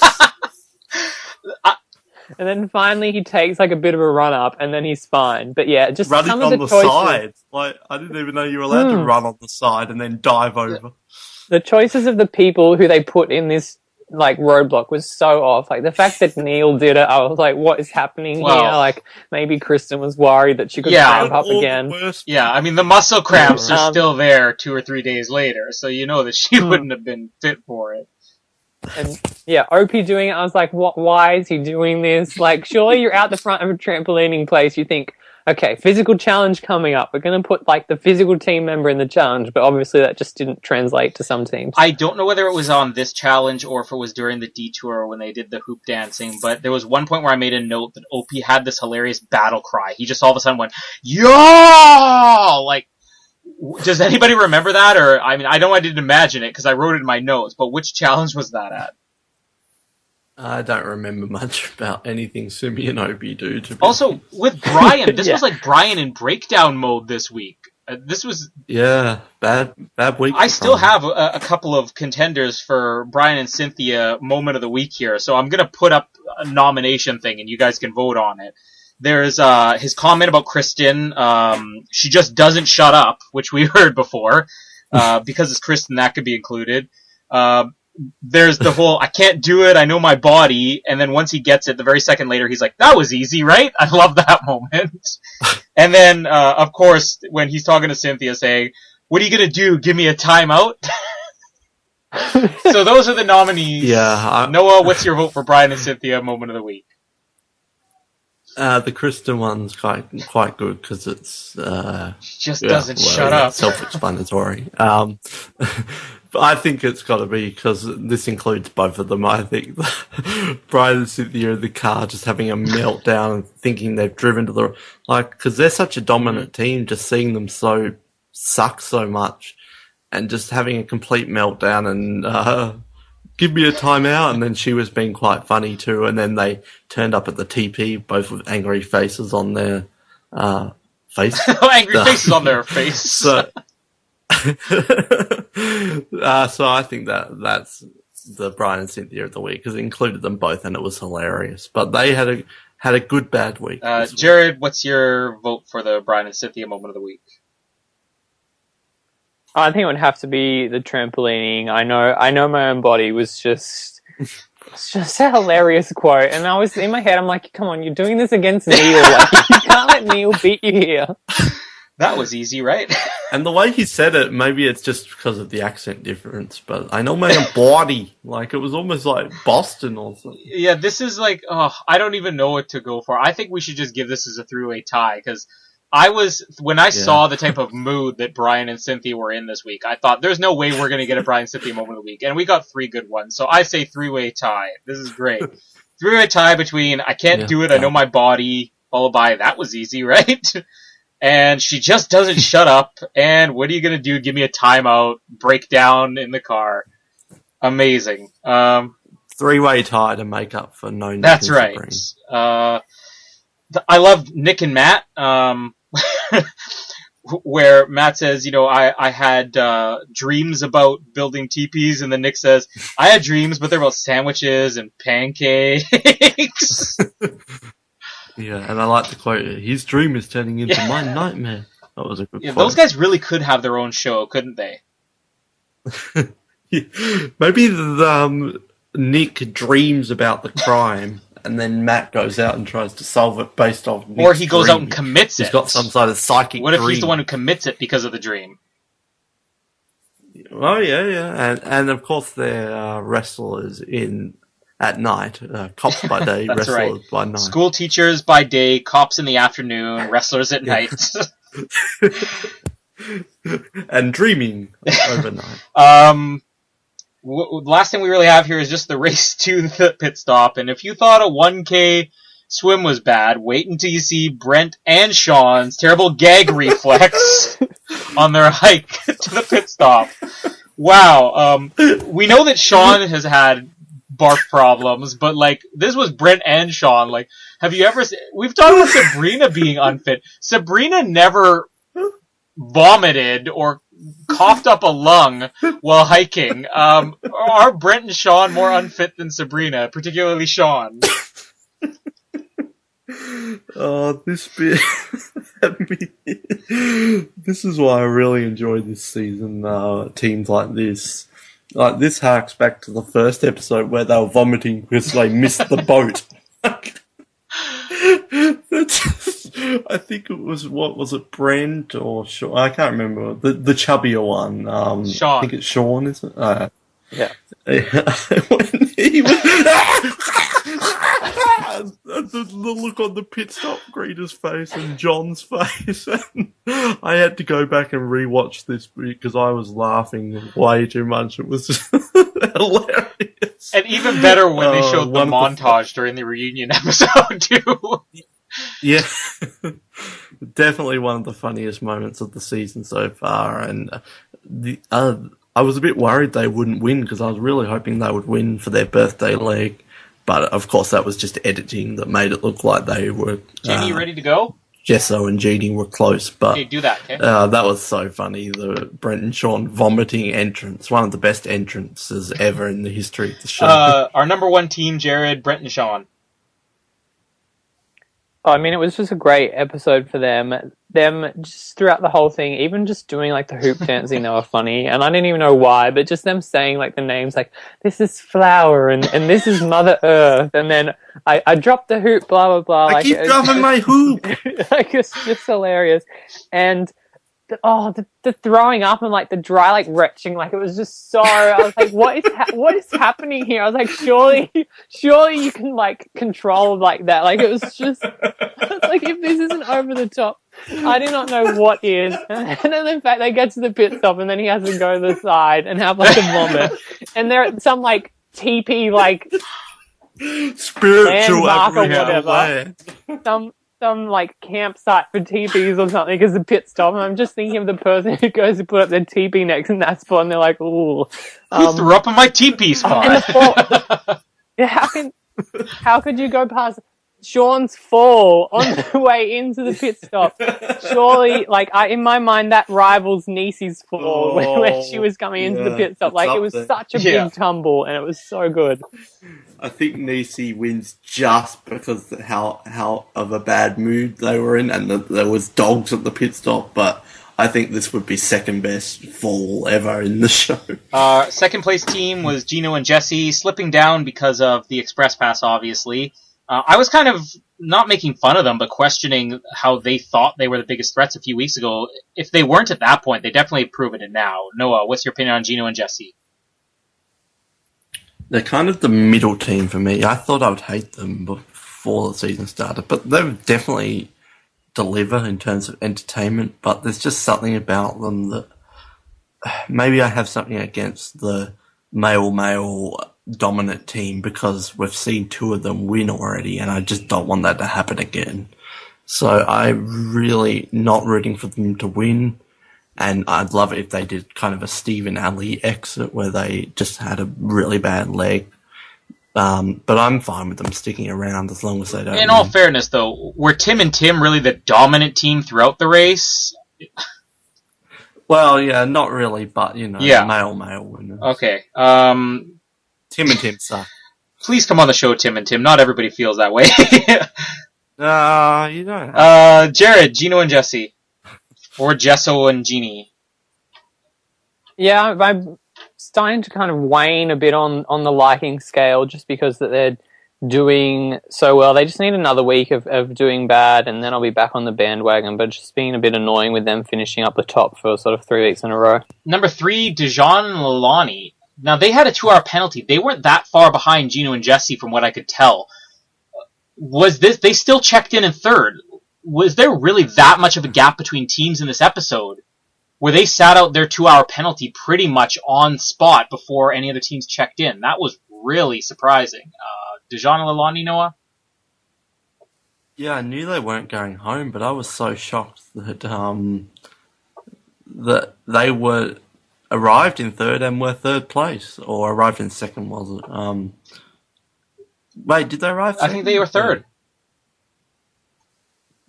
And then finally he takes like a bit of a run-up, and then he's fine. But yeah, just running some of on the the choices, side. Like, I didn't even know you were allowed to run on the side and then dive over. the choices of the people who they put in this like roadblock was so off. Like the fact that Neil did it, I was like, what is happening here? Like maybe Kristen was worried that she could cramp up again. Yeah, I mean the muscle cramps are still there 2 or 3 days later, so you know that she wouldn't have been fit for it. And yeah, OP doing it, I was like, what? Why is he doing this? Like, surely you're out the front of a trampolining place, you think, okay, physical challenge coming up. We're going to put like the physical team member in the challenge, but obviously that just didn't translate to some teams. I don't know whether it was on this challenge or if it was during the detour when they did the hoop dancing, but there was one point where I made a note that OP had this hilarious battle cry. He just all of a sudden went, "Yo!" Like, does anybody remember that? Or, I mean, I know I didn't imagine it because I wrote it in my notes, but which challenge was that at? I don't remember much about anything Simi and Obi do. Also, with Brian, this was like Brian in breakdown mode this week. This was... Yeah, bad week. I still have a couple of contenders for Brian and Cynthia moment of the week here, so I'm going to put up a nomination thing and you guys can vote on it. There's his comment about Kristen. She just doesn't shut up, which we heard before. Because it's Kristen, that could be included. There's the whole, I can't do it, I know my body, and then once he gets it, the very second later, he's like, that was easy, right? I love that moment. And then, of course, when he's talking to Cynthia saying, what are you gonna do, give me a timeout? So those are the nominees. Yeah. Noah, what's your vote for Brian and Cynthia moment of the week? The Kristen one's quite good because it's she just doesn't shut up. Self-explanatory. But I think it's got to be because this includes both of them. I think Brian and Cynthia in the car just having a meltdown and thinking they've driven to the because they're such a dominant team. Just seeing them suck so much and just having a complete meltdown and. Give me a timeout, and then she was being quite funny too, and then they turned up at the TP, both with angry faces on their face. Angry faces on their face. So I think that's the Brian and Cynthia of the week, because it included them both, and it was hilarious. But they had a good bad week. Jared, what's your vote for the Brian and Cynthia moment of the week? I think it would have to be the trampolining. I know my own body was just a hilarious quote. And I was in my head, I'm like, come on, you're doing this against Neil. Like, you can't let Neil beat you here. That was easy, right? And the way he said it, maybe it's just because of the accent difference, but I know my own body. Like, it was almost like Boston or something. Yeah, this is like, I don't even know what to go for. I think we should just give this as a three-way tie, because when I saw the type of mood that Brian and Cynthia were in this week, I thought there's no way we're going to get a Brian Cynthia moment of the week. And we got 3 good ones. So I say 3-way tie. This is great. 3-way tie between I can't do it, I know my body, followed by that was easy, right? And she just doesn't shut up. And what are you going to do? Give me a timeout, breakdown in the car. Amazing. 3-way tie to make up for no Nick. That's right. I love Nick and Matt, where Matt says, I had dreams about building teepees, and then Nick says, I had dreams, but they're about sandwiches and pancakes. Yeah, and I like the quote, his dream is turning into my nightmare. That was a good quote. Those guys really could have their own show, couldn't they? Maybe Nick dreams about the crime, and then Matt goes out and tries to solve it based off Nick's or he goes dream. out and commits it. He's got some sort of psychic What if dream. he's the one who commits it because of the dream? Oh, yeah. And of course they're wrestlers at night. Cops by day, That's wrestlers right. by night. School teachers by day, cops in the afternoon, wrestlers at night. And dreaming overnight. Last thing we really have here is just the race to the pit stop. And if you thought a 1K swim was bad, wait until you see Brent and Sean's terrible gag reflex on their hike to the pit stop. Wow. We know that Sean has had barf problems, but this was Brent and Sean. Have you ever we've talked about Sabrina being unfit. Sabrina never vomited or coughed up a lung while hiking. Are Brent and Sean more unfit than Sabrina, particularly Sean? Oh, this bit. This is why I really enjoy this season. Teams like this. This harks back to the first episode where they were vomiting because they missed the boat. I think it was, what was it, Brent or Sean? I can't remember. The chubbier one. Sean. I think it's Sean, isn't it? Yeah. When he was... the look on the pit stop greeter's face and John's face. And I had to go back and rewatch this because I was laughing way too much. It was just hilarious. And even better when they showed the montage during the reunion episode, too. Yeah. Definitely one of the funniest moments of the season so far. And I was a bit worried they wouldn't win because I was really hoping they would win for their birthday leg. But, of course, that was just editing that made it look like they were... Jamie, you ready to go? Jesso and Jeannie were close, but... Okay, do that, okay? That was so funny, the Brent and Sean vomiting entrance. One of the best entrances ever in the history of the show. Our number one team, Jared, Brent and Sean. I mean, it was just a great episode for them. Them just throughout the whole thing, even just doing the hoop dancing, they were funny. And I didn't even know why, but just them saying the names this is Flower and this is Mother Earth. And then I dropped the hoop, blah, blah, blah. I keep dropping my hoop! It's just hilarious. And the throwing up and the dry retching, it was just so. I was like, what is happening here? I was like, surely you can control that. It was just if this isn't over the top, I do not know what is. And then in fact they get to the pit stop and then he has to go to the side and have a vomit, and they're at some teepee spiritual landmark or whatever. land. Some campsite for teepees or something because the pit stop, and I'm just thinking of the person who goes to put up their teepee next in that spot, and they're like, "Ooh, who threw up in my teepee spot?" And yeah, how could you go past Sean's fall on the way into the pit stop? Surely, in my mind, that rivals Niecy's fall when she was coming into the pit stop. It was such a big tumble, and it was so good. I think Niecy wins just because how of a bad mood they were in, and there was dogs at the pit stop. But I think this would be second best fall ever in the show. Second place team was Gino and Jesse, slipping down because of the Express Pass, obviously. I was kind of not making fun of them, but questioning how they thought they were the biggest threats a few weeks ago. If they weren't at that point, they definitely have proven it now. Noah, what's your opinion on Gino and Jesse? They're kind of the middle team for me. I thought I would hate them before the season started, but they've definitely deliver in terms of entertainment, but there's just something about them that maybe I have something against the male dominant team because we've seen 2 of them win already, and I just don't want that to happen again. So I'm really not rooting for them to win, and I'd love it if they did kind of a Stephen Alley exit where they just had a really bad leg. But I'm fine with them sticking around as long as they don't. In all fairness, though, were Tim and Tim really the dominant team throughout the race? Well, yeah, not really, but, you know, male winners. Okay. Tim and Tim suck. Please come on the show, Tim and Tim. Not everybody feels that way. You don't. Jared, Gino and Jesse. Or Jesso and Jeannie. Yeah, I'm starting to kind of wane a bit on the liking scale just because that they're doing so well. They just need another week of doing bad, and then I'll be back on the bandwagon, but just being a bit annoying with them finishing up the top for sort of 3 weeks in a row. Number 3, Dijon and Lalani. Now, they had a 2-hour penalty. They weren't that far behind Gino and Jesse from what I could tell. They still checked in 3rd. Was there really that much of a gap between teams in this episode where they sat out their 2-hour penalty pretty much on spot before any other teams checked in? That was really surprising. Dijon and Lalani, Noah? Yeah, I knew they weren't going home, but I was so shocked that that they were arrived in 3rd and were 3rd place, or arrived in 2nd, was it? Wait, did they arrive 2nd? I think they were 3rd.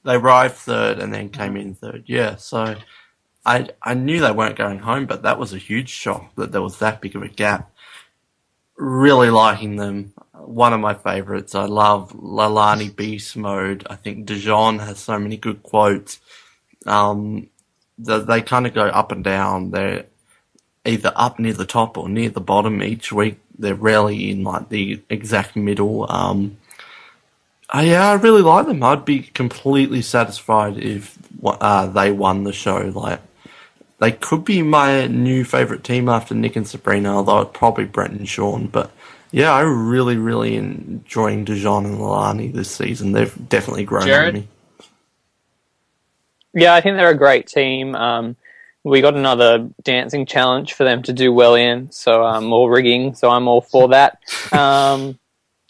They arrived 3rd and then came in 3rd. Yeah, so I knew they weren't going home, but that was a huge shock that there was that big of a gap. Really liking them. One of my favourites. I love Lalani Beast Mode. I think Dijon has so many good quotes. They kind of go up and down. They're either up near the top or near the bottom each week. They're rarely in like the exact middle. I really like them. I'd be completely satisfied if they won the show. Like, they could be my new favourite team after Nick and Sabrina, although it's probably Brent and Sean. But yeah, I'm really, really enjoying Dijon and Lalani this season. They've definitely grown Jared? on me. Yeah, I think they're a great team. We got another dancing challenge for them to do well in, or rigging, so I'm all for that.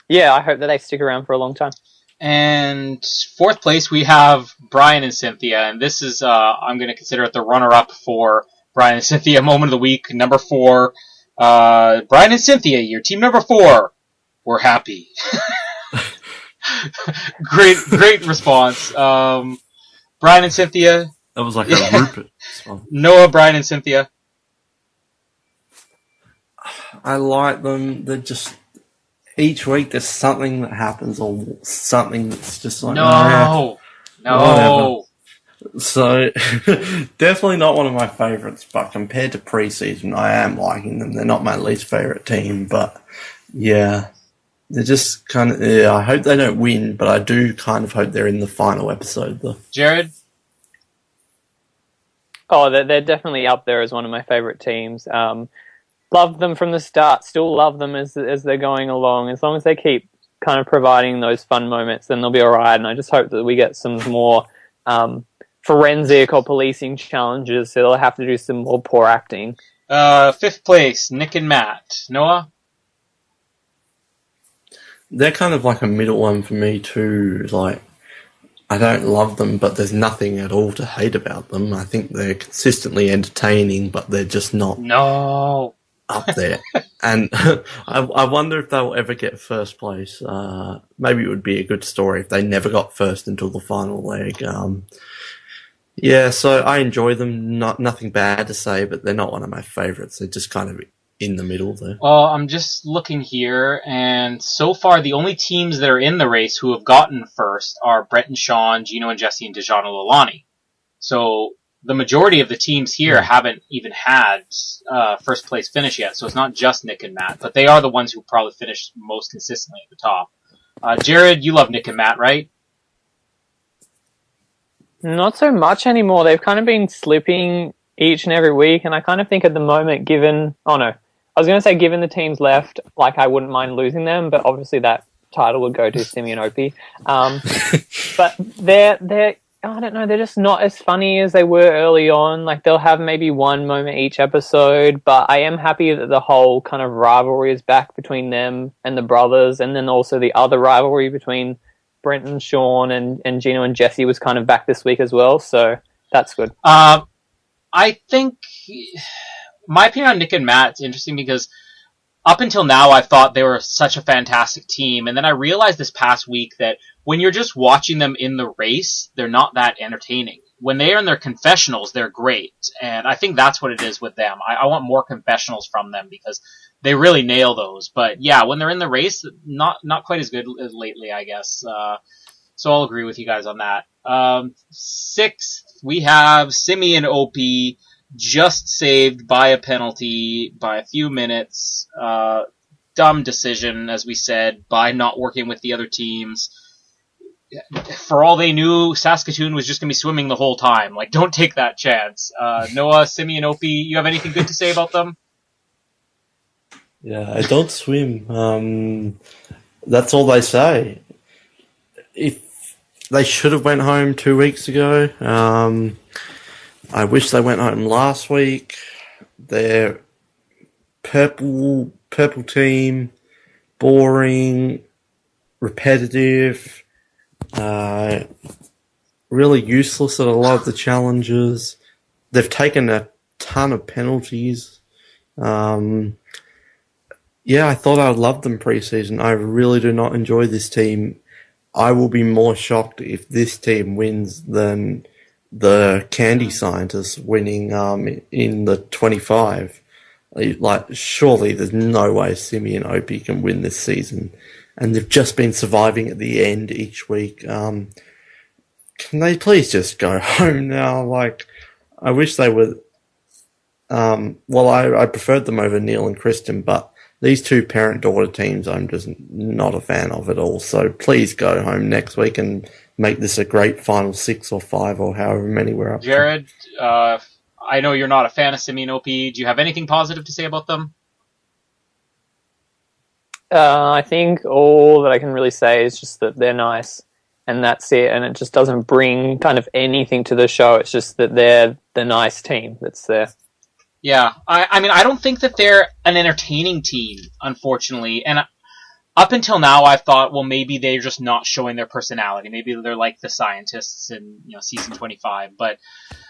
Yeah, I hope that they stick around for a long time. And 4th place, we have Brian and Cynthia, and this is, I'm going to consider it the runner-up for Brian and Cynthia Moment of the Week, number 4. Brian and Cynthia, your team number 4. We're happy. Great response. Brian and Cynthia. That was like a Rupert song. Noah, Brian and Cynthia. I like them. They're just... Each week there's something that happens or something that's just like... No! Whatever. So, definitely not one of my favourites, but compared to pre-season, I am liking them. They're not my least favourite team, but yeah, they're just kind of... Yeah, I hope they don't win, but I do kind of hope they're in the final episode, though. Jared? Oh, they're definitely up there as one of my favourite teams. Loved them from the start, still love them as they're going along. As long as they keep kind of providing those fun moments, then they'll be alright. And I just hope that we get some more forensic or policing challenges, so they'll have to do some more poor acting. 5th place, Nick and Matt. Noah? They're kind of like a middle one for me too. Like, I don't love them, but there's nothing at all to hate about them. I think they're consistently entertaining, but they're just not... No! up there. And I wonder if they'll ever get 1st place. Maybe it would be a good story if they never got 1st until the final leg. Yeah, so I enjoy them. Nothing bad to say, but they're not one of my favourites. They're just kind of in the middle there. Well, I'm just looking here, and so far the only teams that are in the race who have gotten 1st are Brett and Sean, Gino and Jesse, and Dijon and Lalani. So the majority of the teams here haven't even had 1st place finish yet, so it's not just Nick and Matt, but they are the ones who probably finished most consistently at the top. Jared, you love Nick and Matt, right? Not so much anymore. They've kind of been slipping each and every week, and I kind of think at the moment, given the teams left, like I wouldn't mind losing them, but obviously that title would go to Simeon Opie. But they're I don't know, they're just not as funny as they were early on. Like, they'll have maybe one moment each episode, but I am happy that the whole kind of rivalry is back between them and the brothers, and then also the other rivalry between Brent and Sean and Gino and Jesse was kind of back this week as well, so that's good. I think my opinion on Nick and Matt's interesting because up until now, I thought they were such a fantastic team, and then I realized this past week that when you're just watching them in the race, they're not that entertaining. When they are in their confessionals, they're great, and I think that's what it is with them. I want more confessionals from them because they really nail those. But yeah, when they're in the race, not quite as good as lately, I guess. So I'll agree with you guys on that. Sixth, we have Simi and OP. Just saved by a penalty by a few minutes. Dumb decision, as we said, by not working with the other teams. For all they knew, Saskatoon was just going to be swimming the whole time. Like, don't take that chance. Noah, Simi, and Opie, you have anything good to say about them? Yeah, I don't swim. That's all they say. If they should have went home 2 weeks ago. I wish they went home last week. Their purple team, boring, repetitive, really useless at a lot of the challenges. They've taken a ton of penalties. Yeah, I thought I would love them preseason. I really do not enjoy this team. I will be more shocked if this team wins than the Candy Scientists winning in the 25. Like, surely there's no way Simi and Opie can win this season. And they've just been surviving at the end each week. Can they please just go home now? Like, I wish they would. Well, I preferred them over Neil and Kristen, but these two parent-daughter teams I'm just not a fan of at all. So please go home next week and make this a great final 6 or 5 or however many we're up to. Jared, I know you're not a fan of Simi and Opie. Do you have anything positive to say about them? I think all that I can really say is just that they're nice, and that's it. And it just doesn't bring kind of anything to the show. It's just that they're the nice team that's there. Yeah, I mean, I don't think that they're an entertaining team, unfortunately. And up until now, I've thought, well, maybe they're just not showing their personality. Maybe they're like the scientists in season 25. But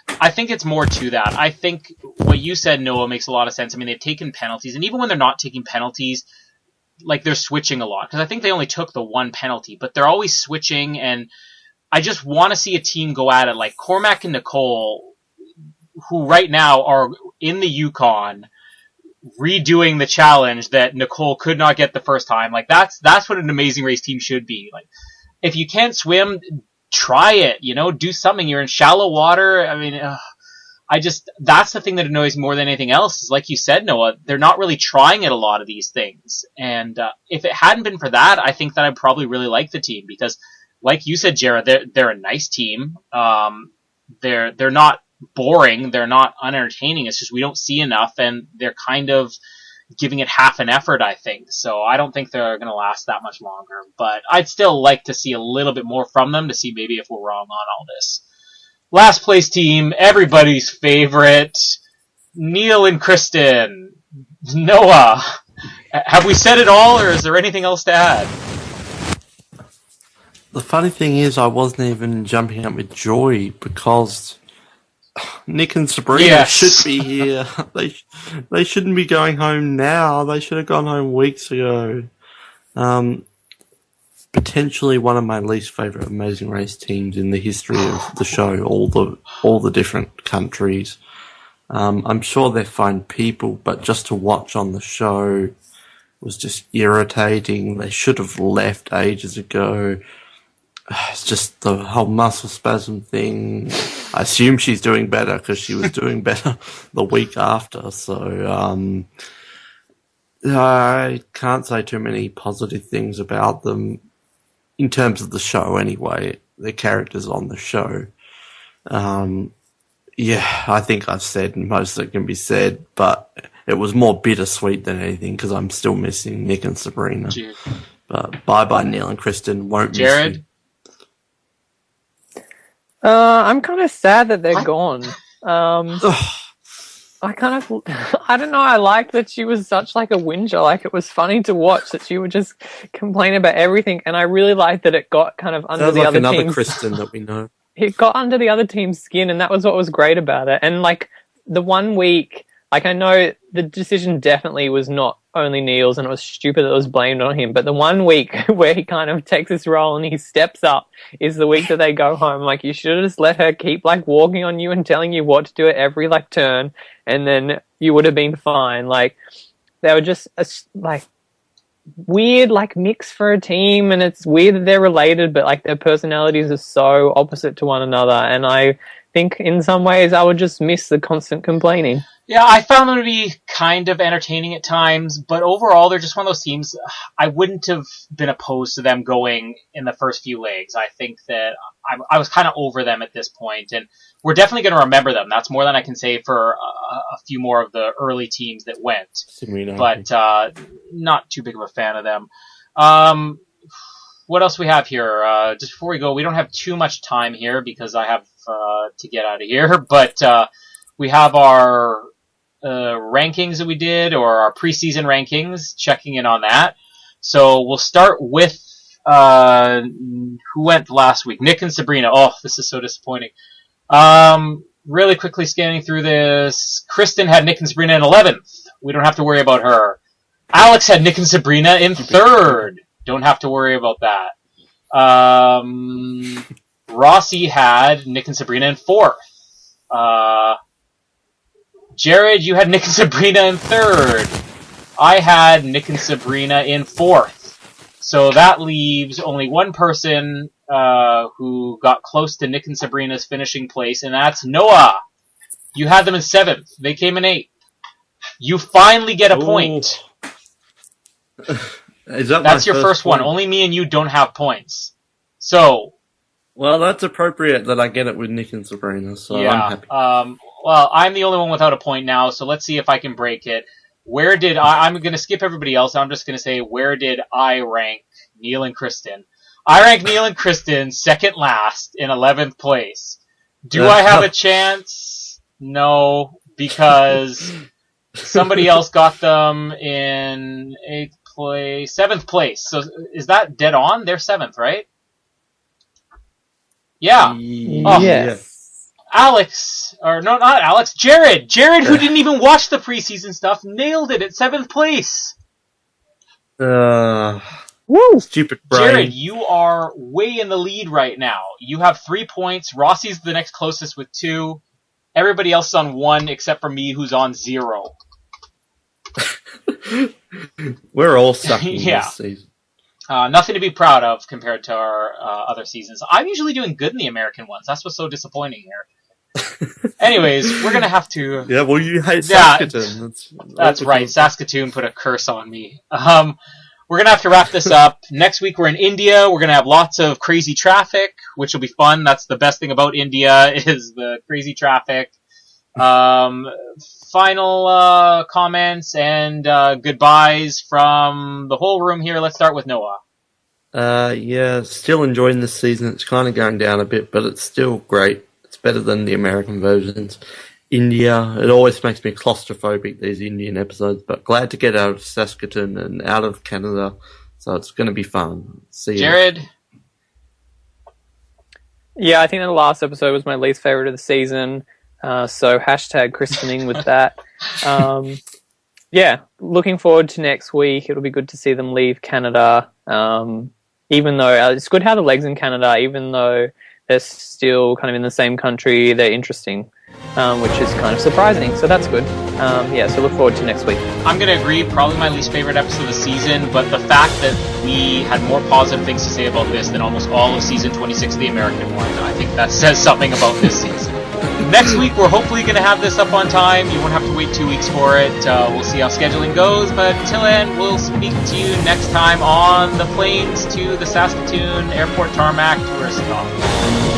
I think it's more to that. I think what you said, Noah, makes a lot of sense. I mean, they've taken penalties, and even when they're not taking penalties, like, they're switching a lot. Because I think they only took the one penalty, but they're always switching, and I just want to see a team go at it. Like Cormac and Nicole, who right now are in the Yukon redoing the challenge that Nicole could not get the first time. Like, that's what an Amazing Race team should be. Like, if you can't swim, try it, do something. You're in shallow water. I mean, that's the thing that annoys more than anything else is, like you said, Noah, they're not really trying at a lot of these things. And if it hadn't been for that, I think that I'd probably really like the team because, like you said, Jared, they're a nice team. They're not boring. They're not unentertaining. It's just we don't see enough, and they're kind of giving it half an effort, I think. So I don't think they're going to last that much longer. But I'd still like to see a little bit more from them to see maybe if we're wrong on all this. Last place team, everybody's favorite, Neil and Kristen. Noah, have we said it all, or is there anything else to add? The funny thing is, I wasn't even jumping up with joy because Nick and Sabrina should be here. They shouldn't be going home now. They should have gone home weeks ago. Potentially one of my least favourite Amazing Race teams in the history of the show, all the different countries. I'm sure they're fine people, but just to watch on the show was just irritating. They should have left ages ago. It's just the whole muscle spasm thing. I assume she's doing better because she was doing better the week after. So I can't say too many positive things about them in terms of the show anyway. The characters on the show. Yeah, I think I've said most that can be said, but it was more bittersweet than anything because I'm still missing Nick and Sabrina. But bye-bye, Neil and Kristen. Won't miss you. Jared? I'm kind of sad that they're gone. I kind of, I don't know. I liked that she was such like a whinger. Like it was funny to watch that she would just complain about everything, and I really liked that it got kind of under Sounds the like other another team's. Kristen that we know. It got under the other team's skin, and that was what was great about it. And like the 1 week, like I know the decision definitely was not only Neil's, and it was stupid that it was blamed on him. But the 1 week where he kind of takes this role and he steps up is the week that they go home. Like you should have just let her keep like walking on you and telling you what to do at every like turn, and then you would have been fine. Like they were just like weird like mix for a team, and it's weird that they're related, but like their personalities are so opposite to one another, and I think in some ways I would just miss the constant complaining. Yeah, I found them to be kind of entertaining at times, but overall they're just one of those teams. I wouldn't have been opposed to them going in the first few legs. I think that I was kind of over them at this point, and we're definitely going to remember them. That's more than I can say for a few more of the early teams that went, but not too big of a fan of them. What else we have here? Just before we go, we don't have too much time here because I have to get out of here, but we have our rankings that we did, or our preseason rankings, checking in on that. So we'll start with who went last week? Nick and Sabrina. Oh, this is so disappointing. Really quickly scanning through this. Kristen had Nick and Sabrina in 11th. We don't have to worry about her. Alex had Nick and Sabrina in 3rd. Don't have to worry about that. Rossi had Nick and Sabrina in 4th. Jared, you had Nick and Sabrina in 3rd. I had Nick and Sabrina in 4th. So that leaves only one person who got close to Nick and Sabrina's finishing place, and that's Noah. You had them in 7th. They came in 8th. You finally get a point. That's your first one. Only me and you don't have points. So... Well, that's appropriate that I get it with Nick and Sabrina, so yeah, I'm happy. Well, I'm the only one without a point now, so let's see if I can break it. I'm going to skip everybody else. I'm just going to say, where did I rank Neil and Kristen? I rank Neil and Kristen second last in 11th place. Do I have a chance? No, because somebody else got them in 8th place, 7th place. So is that dead on? They're 7th, right? Yeah. Oh, Yes. Alex, or no, not Alex, Jared, who didn't even watch the preseason stuff, nailed it at 7th place. Woo! Stupid brain. Jared, you are way in the lead right now. You have 3 points. Rossi's the next closest with 2. Everybody else is on 1 except for me, who's on 0. We're all sucking this season. Nothing to be proud of compared to our other seasons. I'm usually doing good in the American ones. That's what's so disappointing here. Anyways, we're going to have to... Yeah, well, you hate Saskatoon. That's right. Saskatoon put a curse on me. We're going to have to wrap this up. Next week we're in India. We're going to have lots of crazy traffic, which will be fun. That's the best thing about India is the crazy traffic. Final comments and goodbyes from the whole room here. Let's start with Noah. Yeah, still enjoying this season. It's kind of going down a bit, but it's still great. It's better than the American versions. India, it always makes me claustrophobic, these Indian episodes, but glad to get out of Saskatoon and out of Canada, so it's going to be fun. See you. Jared? Yeah, I think the last episode was my least favorite of the season. So hashtag christening with that. Yeah, looking forward to next week. It'll be good to see them leave Canada. Even though it's good how the legs in Canada, even though they're still kind of in the same country, they're interesting, which is kind of surprising. So that's good. Yeah, so look forward to next week. I'm going to agree, probably my least favorite episode of the season, but the fact that we had more positive things to say about this than almost all of season 26 of the American one, I think that says something about this season. Next week, we're hopefully going to have this up on time. You won't have to wait 2 weeks for it. We'll see how scheduling goes, but until then, we'll speak to you next time on the planes to the Saskatoon Airport Tarmac tourist stop.